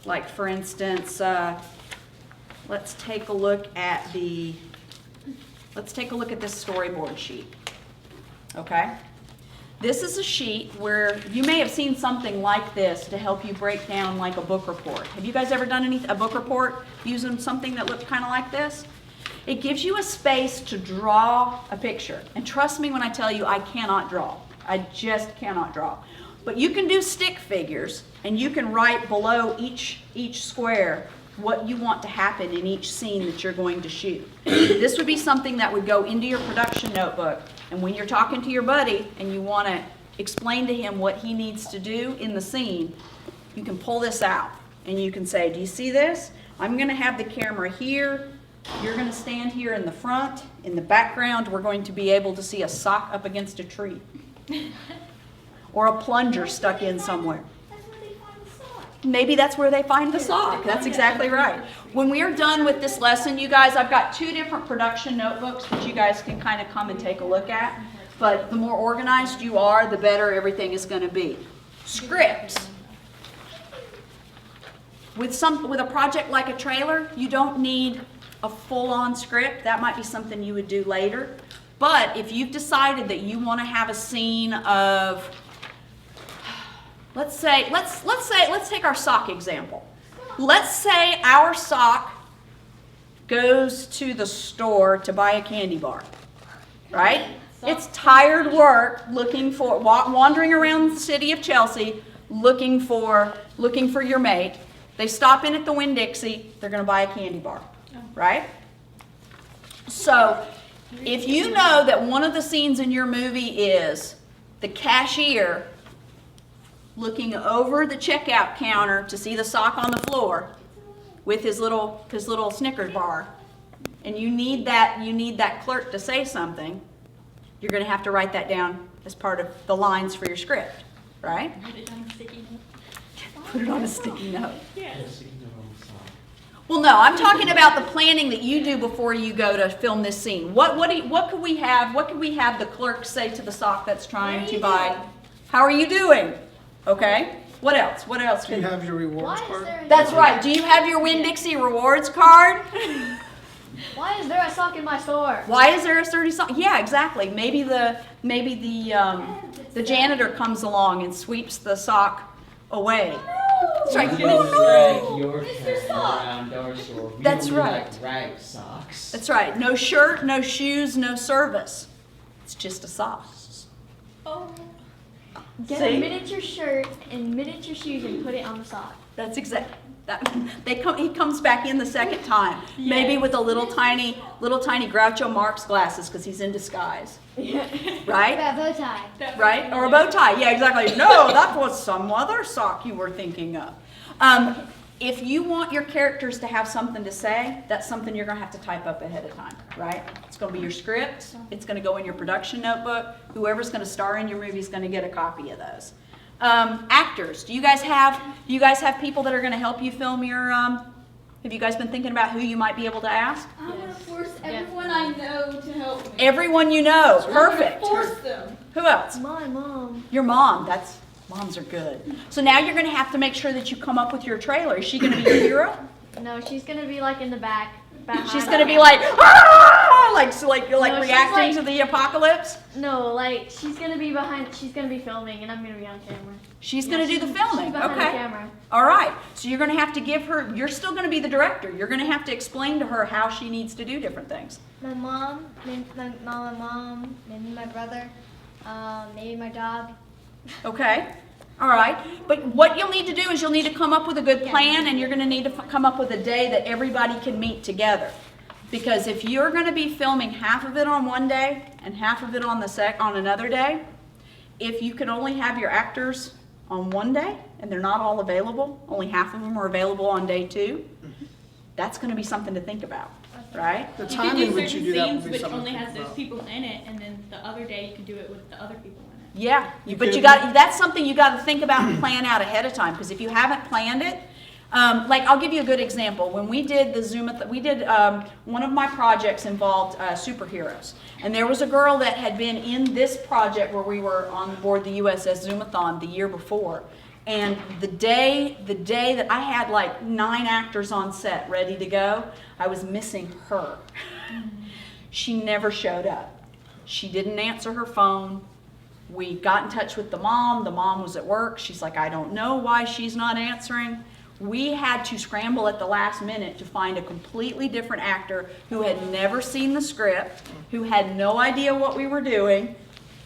Like for instance, let's take a look at this storyboard sheet. Okay? This is a sheet where you may have seen something like this to help you break down like a book report. Have you guys ever done a book report using something that looked kind of like this? It gives you a space to draw a picture. And trust me when I tell you, I cannot draw. I just cannot draw. But you can do stick figures, and you can write below each square what you want to happen in each scene that you're going to shoot. This would be something that would go into your production notebook, and when you're talking to your buddy and you want to explain to him what he needs to do in the scene, you can pull this out and you can say, do you see this? I'm going to have the camera here. You're going to stand here in the front. In the background, we're going to be able to see a sock up against a tree or a plunger stuck in somewhere. maybe that's where they find the sock. That's exactly right. When we are done with this lesson, you guys, I've got 2 different production notebooks that you guys can kind of come and take a look at. But the more organized you are, the better everything is going to be. Scripts. With a project like a trailer, you don't need a full-on script. That might be something you would do later. But if you've decided that you want to have a scene of, let's take our sock example. Let's say our sock goes to the store to buy a candy bar, right? It's tired work wandering around the city of Chelsea looking for your mate. They stop in at the Winn-Dixie, they're going to buy a candy bar, right? So, if you know that one of the scenes in your movie is the cashier looking over the checkout counter to see the sock on the floor with his little Snickers bar, and you need that clerk to say something, you're going to have to write that down as part of the lines for your script, right? Put it on a sticky note. Put it on a sticky note. Yeah. Well, no, I'm talking about the planning that you do before you go to film this scene. What could we have the clerk say to the sock that's trying to buy? How are you doing? Okay. What else? Do you have your rewards card? That's right. Do you have your Winn-Dixie rewards card? Why is there a sock in my store? Why is there a sturdy sock? Yeah, exactly. Maybe the janitor comes along and sweeps the sock away. That's right. Drag your cat around our store. We That's only right. like rag socks. That's right. No shirt, no shoes, no service. It's just a sock. Oh. Get See? a miniature shirt and miniature shoes and put it on the sock. That's exactly. He comes back in the second time, maybe with a little tiny Groucho Marx glasses because he's in disguise, right? Yeah, bow tie. Right? Or a bow tie. Yeah, exactly. No, that was some other sock you were thinking of. If you want your characters to have something to say, that's something you're going to have to type up ahead of time, right? It's going to be your script. It's going to go in your production notebook. Whoever's going to star in your movie is going to get a copy of those. Actors. Do you guys have people that are going to help you film your? Have you guys been thinking about who you might be able to ask? I'm gonna force everyone I know to help me. Everyone you know. Perfect. I'm gonna force them. Who else? My mom. Your mom. Moms are good. So now you're going to have to make sure that you come up with your trailer. Is she going to be your hero? No, she's gonna be like in the back. She's going to be like, ah! like No, reacting she's to the apocalypse. No, like she's gonna be behind. She's gonna be filming, and I'm gonna be on camera. She's going to do the filming. She's behind Okay. the camera. All right. So you're going to have to give her. You're still going to be the director. You're going to have to explain to her how she needs to do different things. My mom, maybe my brother, maybe my dog. Okay. All right. But what you'll need to do is you'll need to come up with a good plan, and you're going to need to come up with a day that everybody can meet together. Because if you're going to be filming half of it on one day and half of it on another day, if you can only have your actors on one day and they're not all available, only half of them are available on day 2, that's going to be something to think about, right? The time in which you do that will be which something only to has think those about. people in it, and then the other day you can do it with the other people in it. Yeah, that's something you got to think about and plan out ahead of time, because if you haven't planned it, like I'll give you a good example. When we did one of my projects involved superheroes, and there was a girl that had been in this project where we were on board the USS Zumathon the year before, and the day that I had like 9 actors on set ready to go, I was missing her. She never showed up. She didn't answer her phone. We got in touch with the mom. The mom was at work. She's like, I don't know why she's not answering. We had to scramble at the last minute to find a completely different actor who had never seen the script, who had no idea what we were doing,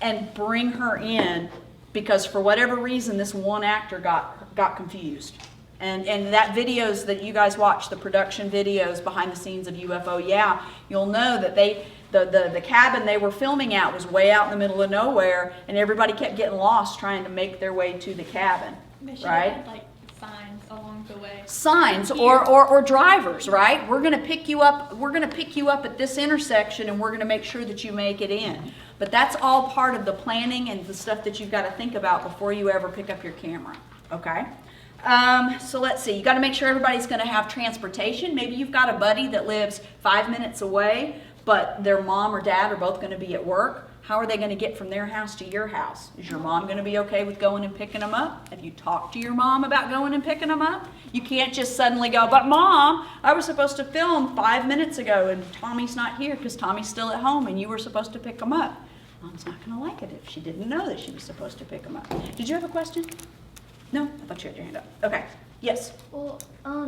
and bring her in because for whatever reason this one actor got confused. And that videos that you guys watch, the production videos behind the scenes of UFO, yeah, you'll know that the cabin they were filming at was way out in the middle of nowhere, and everybody kept getting lost trying to make their way to the cabin, They should right? have had, like, signs along the way. Signs or drivers, right? We're going to pick you up. We're going to pick you up at this intersection, and we're going to make sure that you make it in. But that's all part of the planning and the stuff that you've got to think about before you ever pick up your camera. Okay. So let's see, you gotta make sure everybody's gonna have transportation. Maybe you've got a buddy that lives 5 minutes away, but their mom or dad are both gonna be at work. How are they gonna get from their house to your house? Is your mom gonna be okay with going and picking them up? Have you talked to your mom about going and picking them up? You can't just suddenly go, but Mom, I was supposed to film 5 minutes ago and Tommy's not here because Tommy's still at home and you were supposed to pick him up. Mom's not gonna like it if she didn't know that she was supposed to pick him up. Did you have a question? No? I thought you had your hand up. Okay, yes. Well,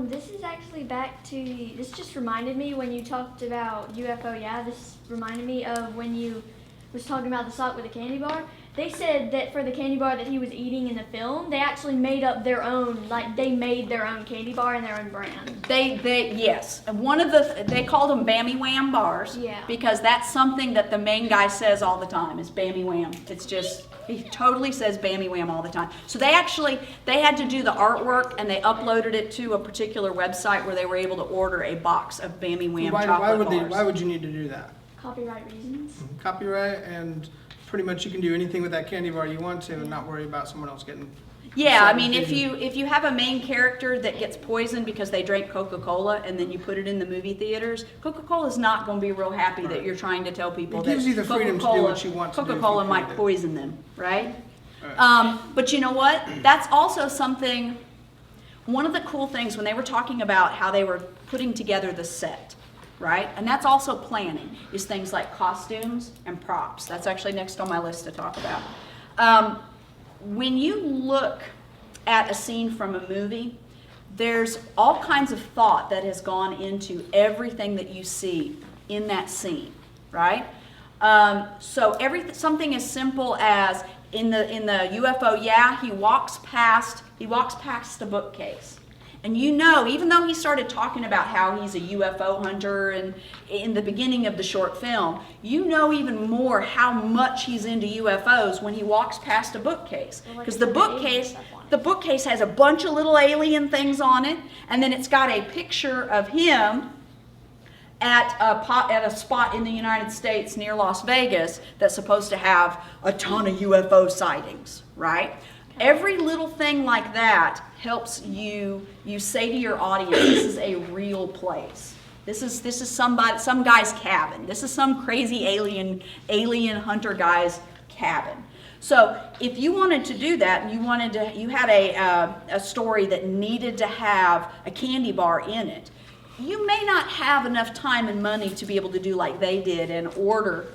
this is actually back to, this just reminded me when you talked about UFO, yeah, this reminded me of when you was talking about the sock with the candy bar. They said that for the candy bar that he was eating in the film, they actually made up their own, like they made their own candy bar and their own brand. Yes. And one of they called them Bammy Wham bars. Yeah. Because that's something that the main guy says all the time is Bammy Wham. It's just, he totally says Bammy Wham all the time. So they had to do the artwork and they uploaded it to a particular website where they were able to order a box of Bammy Wham chocolate bars. Why would you need to do that? Copyright reasons. Copyright, and pretty much you can do anything with that candy bar you want to and not worry about someone else getting. Yeah, I mean, if you have a main character that gets poisoned because they drank Coca-Cola and then you put it in the movie theaters, Coca-Cola's not going to be real happy that you're trying to tell people that gives you the freedom to do what you want to do if you Coca-Cola might poison them, right? But you know what? That's also something, one of the cool things when they were talking about how they were putting together the set, right? And that's also planning, is things like costumes and props. That's actually next on my list to talk about. When you look at a scene from a movie, there's all kinds of thought that has gone into everything that you see in that scene, right? So something as simple as in the UFO, yeah, he walks past a bookcase. And you know, even though he started talking about how he's a UFO hunter and in the beginning of the short film, you know even more how much he's into UFOs when he walks past a bookcase. Because the bookcase has a bunch of little alien things on it, and then it's got a picture of him at a spot in the United States near Las Vegas that's supposed to have a ton of UFO sightings, right? Every little thing like that helps you say to your audience, this is a real place. This is some guy's cabin. This is some crazy alien hunter guy's cabin. So if you wanted to do that and you had a story that needed to have a candy bar in it, you may not have enough time and money to be able to do like they did and order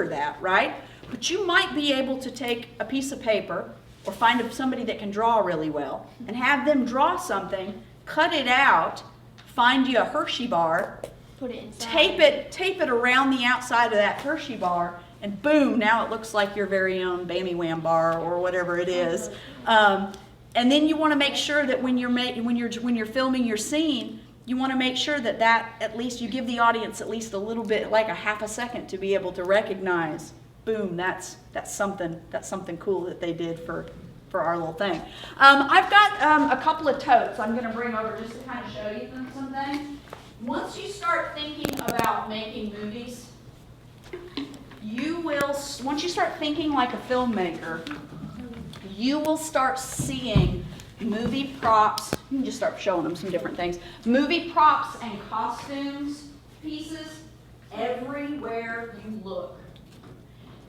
that, right? But you might be able to take a piece of paper or find somebody that can draw really well and have them draw something, cut it out, find you a Hershey bar, put it inside, tape it around the outside of that Hershey bar, and boom, now it looks like your very own Bammy Wham bar or whatever it is. And then you want to make sure that when you're filming your scene, you want to make sure that at least you give the audience at least a little bit, like a half a second, to be able to recognize, boom, that's something cool that they did for our little thing. I've got a couple of totes I'm going to bring over just to kind of show you something. Once you start thinking about making movies, once you start thinking like a filmmaker, you will start seeing movie props. You can just start showing them some different things. Movie props and costumes pieces everywhere you look.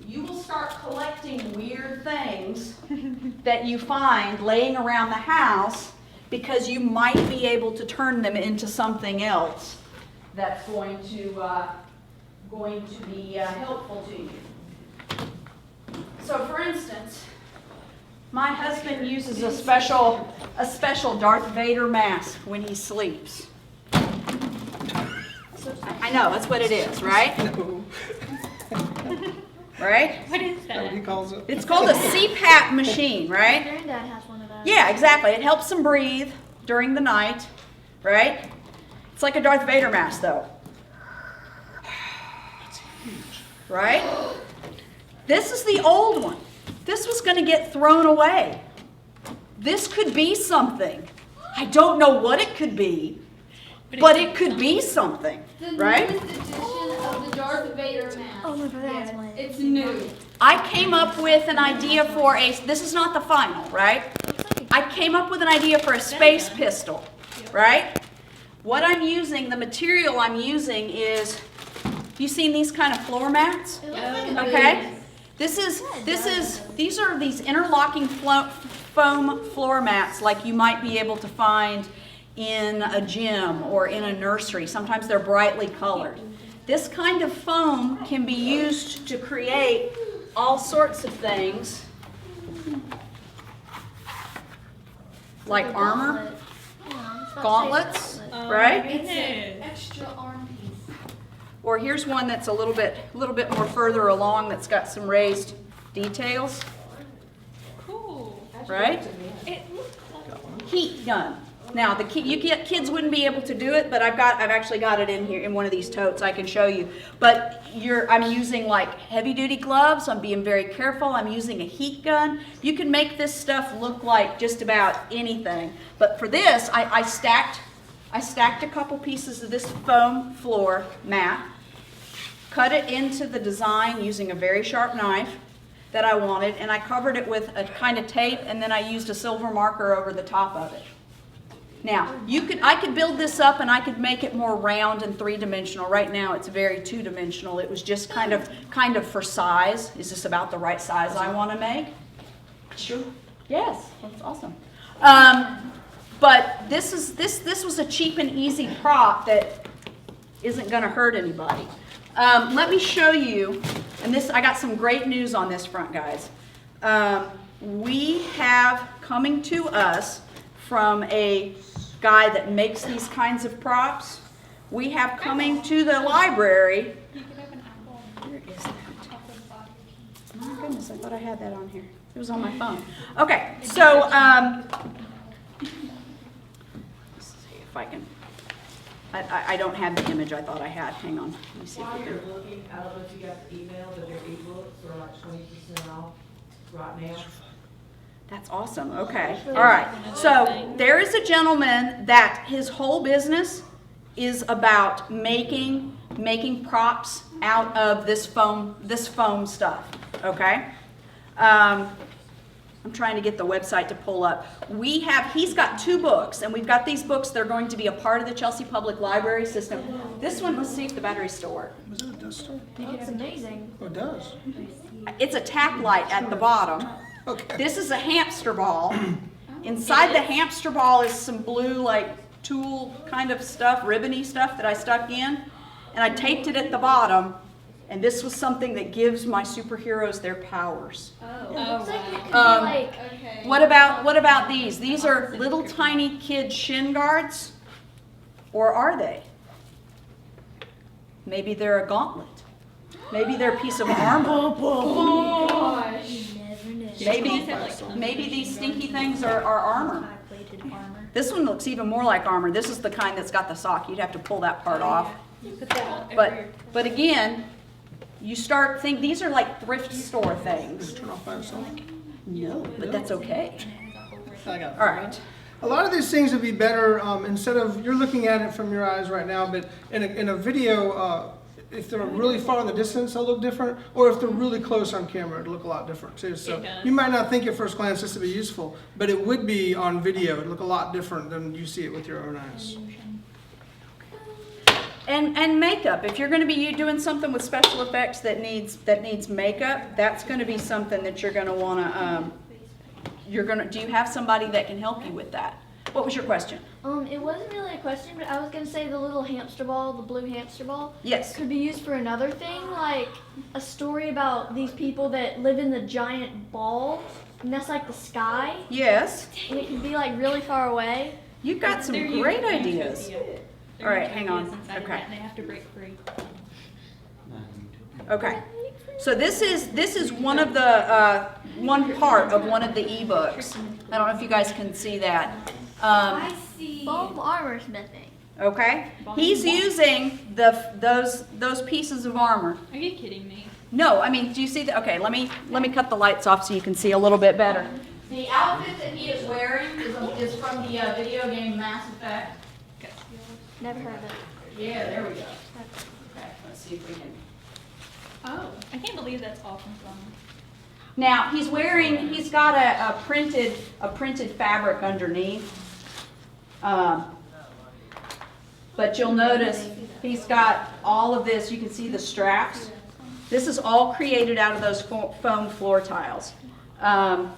You will start collecting weird things that you find laying around the house because you might be able to turn them into something else that's going to be helpful to you. So for instance, my husband uses a special Darth Vader mask when he sleeps. I know, that's what it is, right? Right? What is that? He calls it. It's called a CPAP machine, right? My granddad has one of those. Yeah, exactly. It helps him breathe during the night, right? It's like a Darth Vader mask, though. Right? This is the old one. This was going to get thrown away. This could be something. I don't know what it could be, but it could be something, right? The newest edition of the Darth Vader mask. Oh, my brother has one. It's new. I came up with an idea for this is not the final, right? I came up with an idea for a space pistol, right? What I'm using, the material I'm using is, you seen these kind of floor mats? Okay? These are these interlocking foam floor mats like you might be able to find in a gym or in a nursery. Sometimes they're brightly colored. This kind of foam can be used to create all sorts of things, like armor, gauntlets, right? It's an extra arm piece. Or here's one that's a little bit more further along that's got some raised details, Cool. right? It looks like Heat gun. Now, kids wouldn't be able to do it, but I've actually got it in here in one of these totes. I can show you. But I'm using like heavy duty gloves. I'm being very careful. I'm using a heat gun. You can make this stuff look like just about anything. But for this, I stacked a couple pieces of this foam floor mat, cut it into the design using a very sharp knife that I wanted, and I covered it with a kind of tape, and then I used a silver marker over the top of it. Now, I could build this up and I could make it more round and three-dimensional. Right now it's very two-dimensional. It was just kind of for size. Is this about the right size I want to make? Sure. Yes, that's awesome. But this was a cheap and easy prop that isn't going to hurt anybody. Let me show you, and I got some great news on this front, guys. We have coming to us from a guy that makes these kinds of props. We have coming to the library. you could have an apple. Where is that? Off the bottom. Oh my goodness, I thought I had that on here. It was on my phone. Okay, so let's see if I can. I don't have the image I thought I had. Hang on. Let me see if While we you're can. looking, I don't know if you got the email, but their ebooks are like 20% off right now. That's awesome. Okay. All right. So there is a gentleman that his whole business is about making props out of this foam stuff. Okay. I'm trying to get the website to pull up. He's got 2 books, and we've got these books. They're going to be a part of the Chelsea Public Library system. This one, let's see if the batteries still work. Was it a dust storm? That's amazing. Oh, it does. It's a tap light at the bottom. Okay. This is a hamster ball. Inside the hamster ball is some blue, like, tulle kind of stuff, ribbony stuff that I stuck in. And I taped it at the bottom. And this was something that gives my superheroes their powers. It looks like it could be like. Okay. What about these? These are little tiny kid shin guards? Or are they? Maybe they're a gauntlet. Maybe they're a piece of armor. Maybe these stinky things are armor. This one looks even more like armor. This is the kind that's got the sock. You'd have to pull that part off. But again, you start think these are like thrift store things. Turn off by itself. No, but that's okay. I got it. All right. A lot of these things would be better instead of you're looking at it from your eyes right now, but in a video, if they're really far in the distance, they'll look different, or if they're really close on camera, it'll look a lot different too. So you might not think at first glance this would be useful, but it would be on video. It'd look a lot different than you see it with your own eyes. And makeup. If you're going to be doing something with special effects that needs makeup, that's going to be something that you're going to want to. Do you have somebody that can help you with that? What was your question? It wasn't really a question, but I was gonna say the little hamster ball, the blue hamster ball. Yes. Could be used for another thing, like a story about these people that live in the giant ball, and that's like the sky. Yes. And it can be like really far away. You've got some great ideas. All right, hang on. Okay. And they have to break free. Okay. So this is one of the one part of one of the ebooks. I don't know if you guys can see that. I see. Foam armor smithing. Okay. He's using those pieces of armor. Are you kidding me? No, I mean, do you see that? Okay, let me cut the lights off so you can see a little bit better. The outfit that he is wearing is from the video game Mass Effect. Never heard of it. Yeah, there we go. Okay, let's see if we can. Oh, I can't believe that's all from Now, he's got a printed fabric underneath. But you'll notice he's got all of this. You can see the straps. This is all created out of those foam floor tiles. That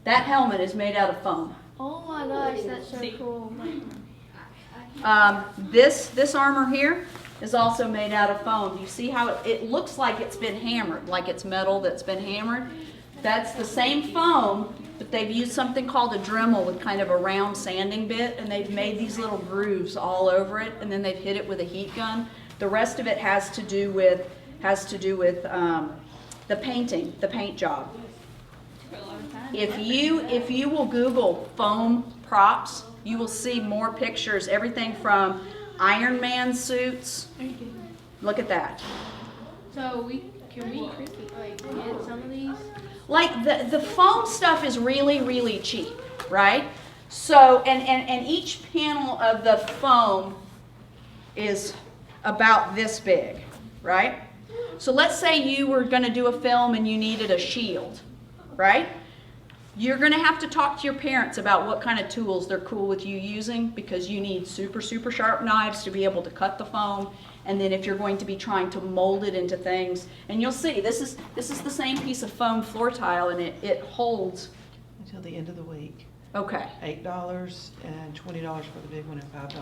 helmet is made out of foam. Oh my gosh, that's so cool. This armor here is also made out of foam. You see how it looks like it's been hammered, like it's metal that's been hammered? That's the same foam, but they've used something called a Dremel with kind of a round sanding bit, and they've made these little grooves all over it, and then they've hit it with a heat gun. The rest of it has to do with the painting, the paint job. If you will Google foam props, you will see more pictures, everything from Iron Man suits. Look at that. So can we get some of these? Like the foam stuff is really, really cheap, right? So, and each panel of the foam is about this big, right? So let's say you were going to do a film and you needed a shield, right? You're going to have to talk to your parents about what kind of tools they're cool with you using, because you need super, super sharp knives to be able to cut the foam. And then if you're going to be trying to mold it into things, and you'll see, this is the same piece of foam floor tile, and it holds. Until the end of the week. Okay. $8 and $20 for the big one and $5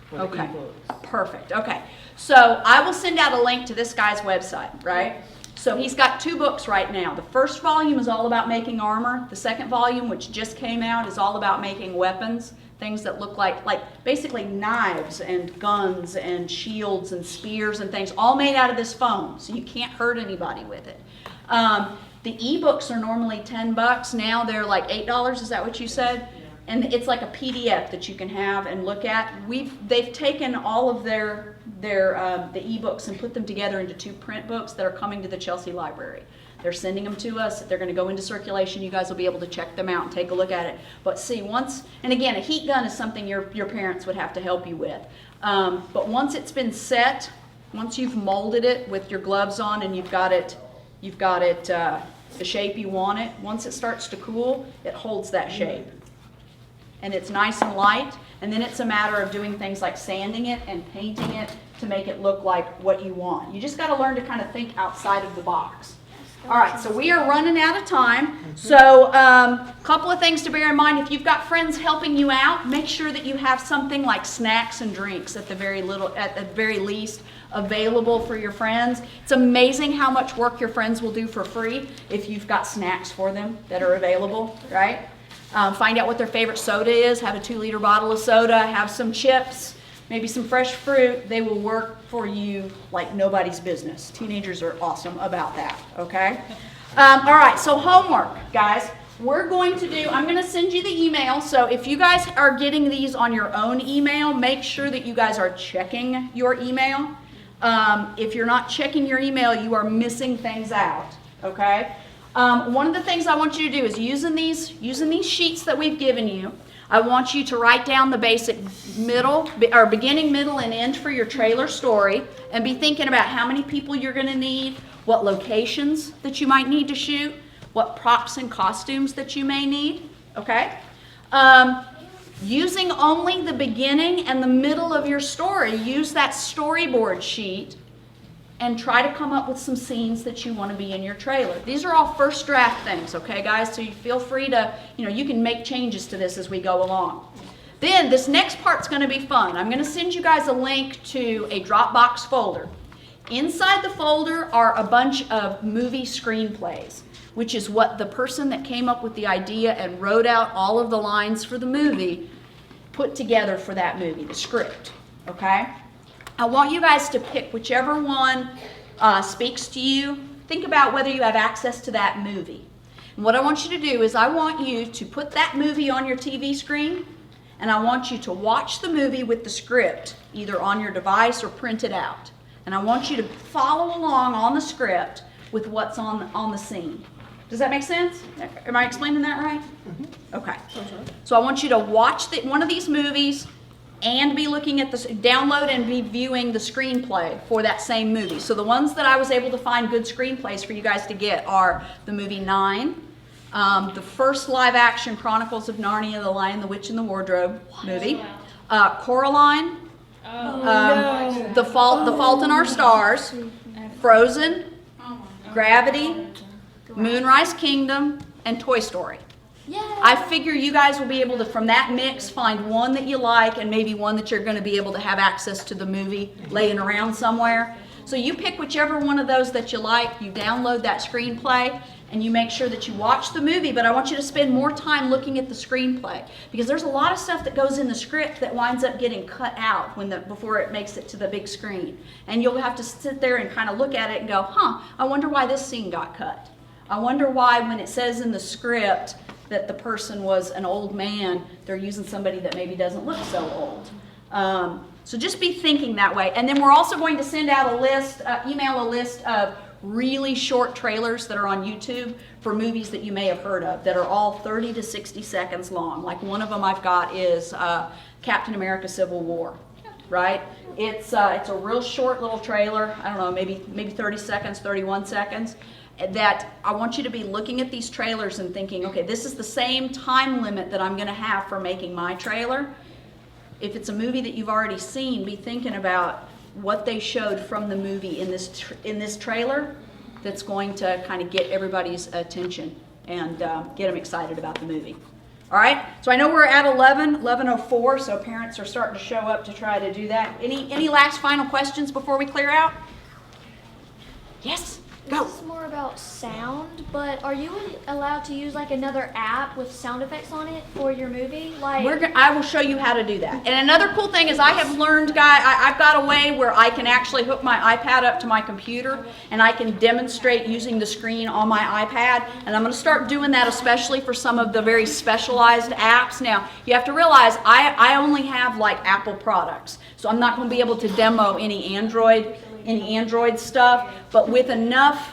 for the Okay. ebooks. Perfect. Okay. So I will send out a link to this guy's website, right? So he's got 2 books right now. The first volume is all about making armor. The second volume, which just came out, is all about making weapons. Things that look like basically knives and guns and shields and spears and things, all made out of this foam, so you can't hurt anybody with it. The ebooks are normally $10. Now they're like $8. Is that what you said? And it's like a PDF that you can have and look at. They've taken all of the ebooks and put them together into 2 print books that are coming to the Chelsea Library. They're sending them to us. They're going to go into circulation. You guys will be able to check them out and take a look at it. But see, and again, a heat gun is something your parents would have to help you with. But once it's been set, once you've molded it with your gloves on and you've got it the shape you want it, once it starts to cool, it holds that shape. And it's nice and light. And then it's a matter of doing things like sanding it and painting it to make it look like what you want. You just got to learn to kind of think outside of the box. All right, so we are running out of time. So a couple of things to bear in mind. If you've got friends helping you out, make sure that you have something like snacks and drinks at the very least available for your friends. It's amazing how much work your friends will do for free if you've got snacks for them that are available, right? Find out what their favorite soda is. Have a 2-liter bottle of soda. Have some chips. Maybe some fresh fruit. They will work for you like nobody's business. Teenagers are awesome about that, okay? All right, so homework, guys. I'm going to send you the email. So if you guys are getting these on your own email, make sure that you guys are checking your email. If you're not checking your email, you are missing things out, okay? One of the things I want you to do is using these sheets that we've given you, I want you to write down the basic beginning, middle, and end for your trailer story, and be thinking about how many people you're going to need, what locations that you might need to shoot, what props and costumes that you may need, okay? Using only the beginning and the middle of your story, use that storyboard sheet and try to come up with some scenes that you want to be in your trailer. These are all first draft things, okay, guys? So you feel free to, you can make changes to this as we go along. Then this next part's going to be fun. I'm going to send you guys a link to a Dropbox folder. Inside the folder are a bunch of movie screenplays, which is what the person that came up with the idea and wrote out all of the lines for the movie put together for that movie, the script, okay? I want you guys to pick whichever one speaks to you. Think about whether you have access to that movie. And what I want you to do is I want you to put that movie on your TV screen, and I want you to watch the movie with the script, either on your device or print it out. And I want you to follow along on the script with what's on the scene. Does that make sense? Am I explaining that right? Mm-hmm. Okay. So I want you to watch one of these movies, and be looking at the, download and be viewing the screenplay for that same movie. So the ones that I was able to find good screenplays for you guys to get are the movie 9, the first live action Chronicles of Narnia, The Lion, the Witch, and the Wardrobe movie, Coraline, The Fault in Our Stars, Frozen, Gravity, Moonrise Kingdom, and Toy Story. I figure you guys will be able to, from that mix, find one that you like and maybe one that you're going to be able to have access to the movie laying around somewhere. So you pick whichever one of those that you like, you download that screenplay, and you make sure that you watch the movie, but I want you to spend more time looking at the screenplay, because there's a lot of stuff that goes in the script that winds up getting cut out before it makes it to the big screen. And you'll have to sit there and kind of look at it and go, I wonder why this scene got cut. I wonder why when it says in the script that the person was an old man, they're using somebody that maybe doesn't look so old. So just be thinking that way. And then we're also going to send out a list, email a list of really short trailers that are on YouTube for movies that you may have heard of that are all 30 to 60 seconds long. Like one of them I've got is Captain America Civil War, right? It's a real short little trailer, I don't know, maybe 30 seconds, 31 seconds. That I want you to be looking at these trailers and thinking, okay, this is the same time limit that I'm going to have for making my trailer. If it's a movie that you've already seen, be thinking about what they showed from the movie in this trailer that's going to kind of get everybody's attention and get them excited about the movie. All right, so I know we're at 11:04, so parents are starting to show up to try to do that. Any last final questions before we clear out? Yes? Go. This is more about sound, but are you allowed to use like another app with sound effects on it for your movie? I will show you how to do that. And another cool thing is I have learned, I've got a way where I can actually hook my iPad up to my computer and I can demonstrate using the screen on my iPad. And I'm going to start doing that especially for some of the very specialized apps. Now, you have to realize I only have like Apple products, so I'm not going to be able to demo any Android stuff, but with enough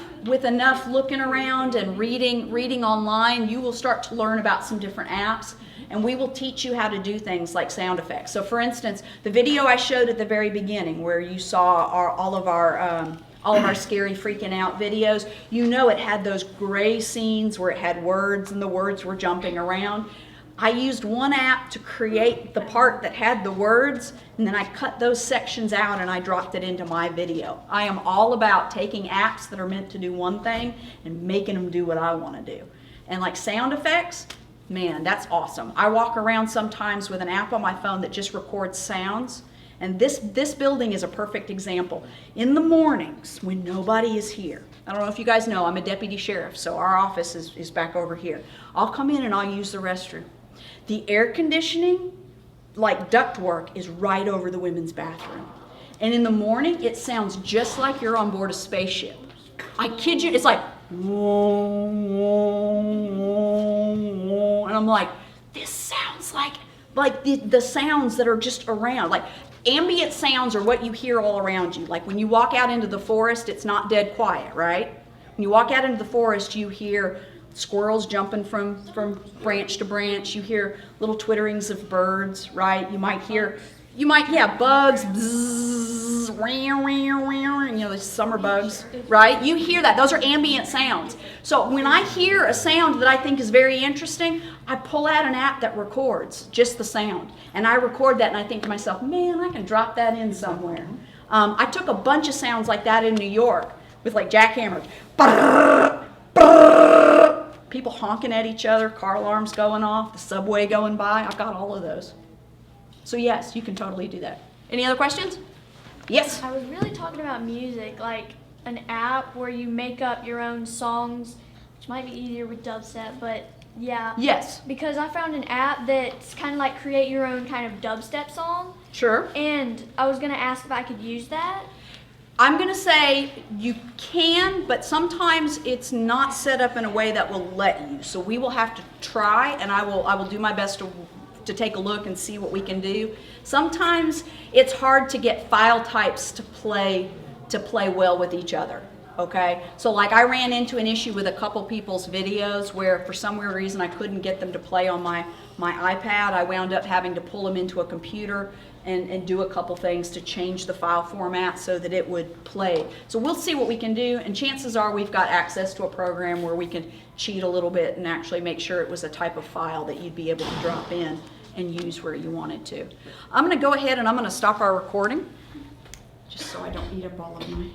looking around and reading online, you will start to learn about some different apps, and we will teach you how to do things like sound effects. So for instance, the video I showed at the very beginning where you saw all of our scary freaking out videos, you know it had those gray scenes where it had words and the words were jumping around. I used one app to create the part that had the words, and then I cut those sections out and I dropped it into my video. I am all about taking apps that are meant to do one thing and making them do what I want to do. And like sound effects, man, that's awesome. I walk around sometimes with an app on my phone that just records sounds, and this building is a perfect example. In the mornings when nobody is here, I don't know if you guys know, I'm a deputy sheriff, so our office is back over here. I'll come in and I'll use the restroom. The air conditioning, like ductwork, is right over the women's bathroom. And in the morning, it sounds just like you're on board a spaceship. I kid you, it's like, whoa, whoa, whoa, whoa. And I'm like, this sounds like the sounds that are just around. Like ambient sounds are what you hear all around you. Like when you walk out into the forest, it's not dead quiet, right? When you walk out into the forest, you hear squirrels jumping from branch to branch. You hear little twitterings of birds, right? You might hear bugs, bzzz, the summer bugs, right? You hear that. Those are ambient sounds. So when I hear a sound that I think is very interesting, I pull out an app that records just the sound. And I record that and I think to myself, man, I can drop that in somewhere. I took a bunch of sounds like that in New York with like jackhammers. People honking at each other, car alarms going off, the subway going by. I've got all of those. So yes, you can totally do that. Any other questions? Yes? I was really talking about music, like an app where you make up your own songs, which might be easier with dubstep, but yeah. Yes. Because I found an app that's kind of like create your own kind of dubstep song. Sure. And I was going to ask if I could use that. I'm going to say you can, but sometimes it's not set up in a way that will let you. So we will have to try, and I will do my best to take a look and see what we can do. Sometimes it's hard to get file types to play well with each other. Okay, so like I ran into an issue with a couple people's videos where for some weird reason I couldn't get them to play on my iPad. I wound up having to pull them into a computer and do a couple things to change the file format so that it would play. So we'll see what we can do, and chances are we've got access to a program where we can cheat a little bit and actually make sure it was a type of file that you'd be able to drop in and use where you wanted to. I'm gonna go ahead and I'm gonna stop our recording, just so I don't eat up all of my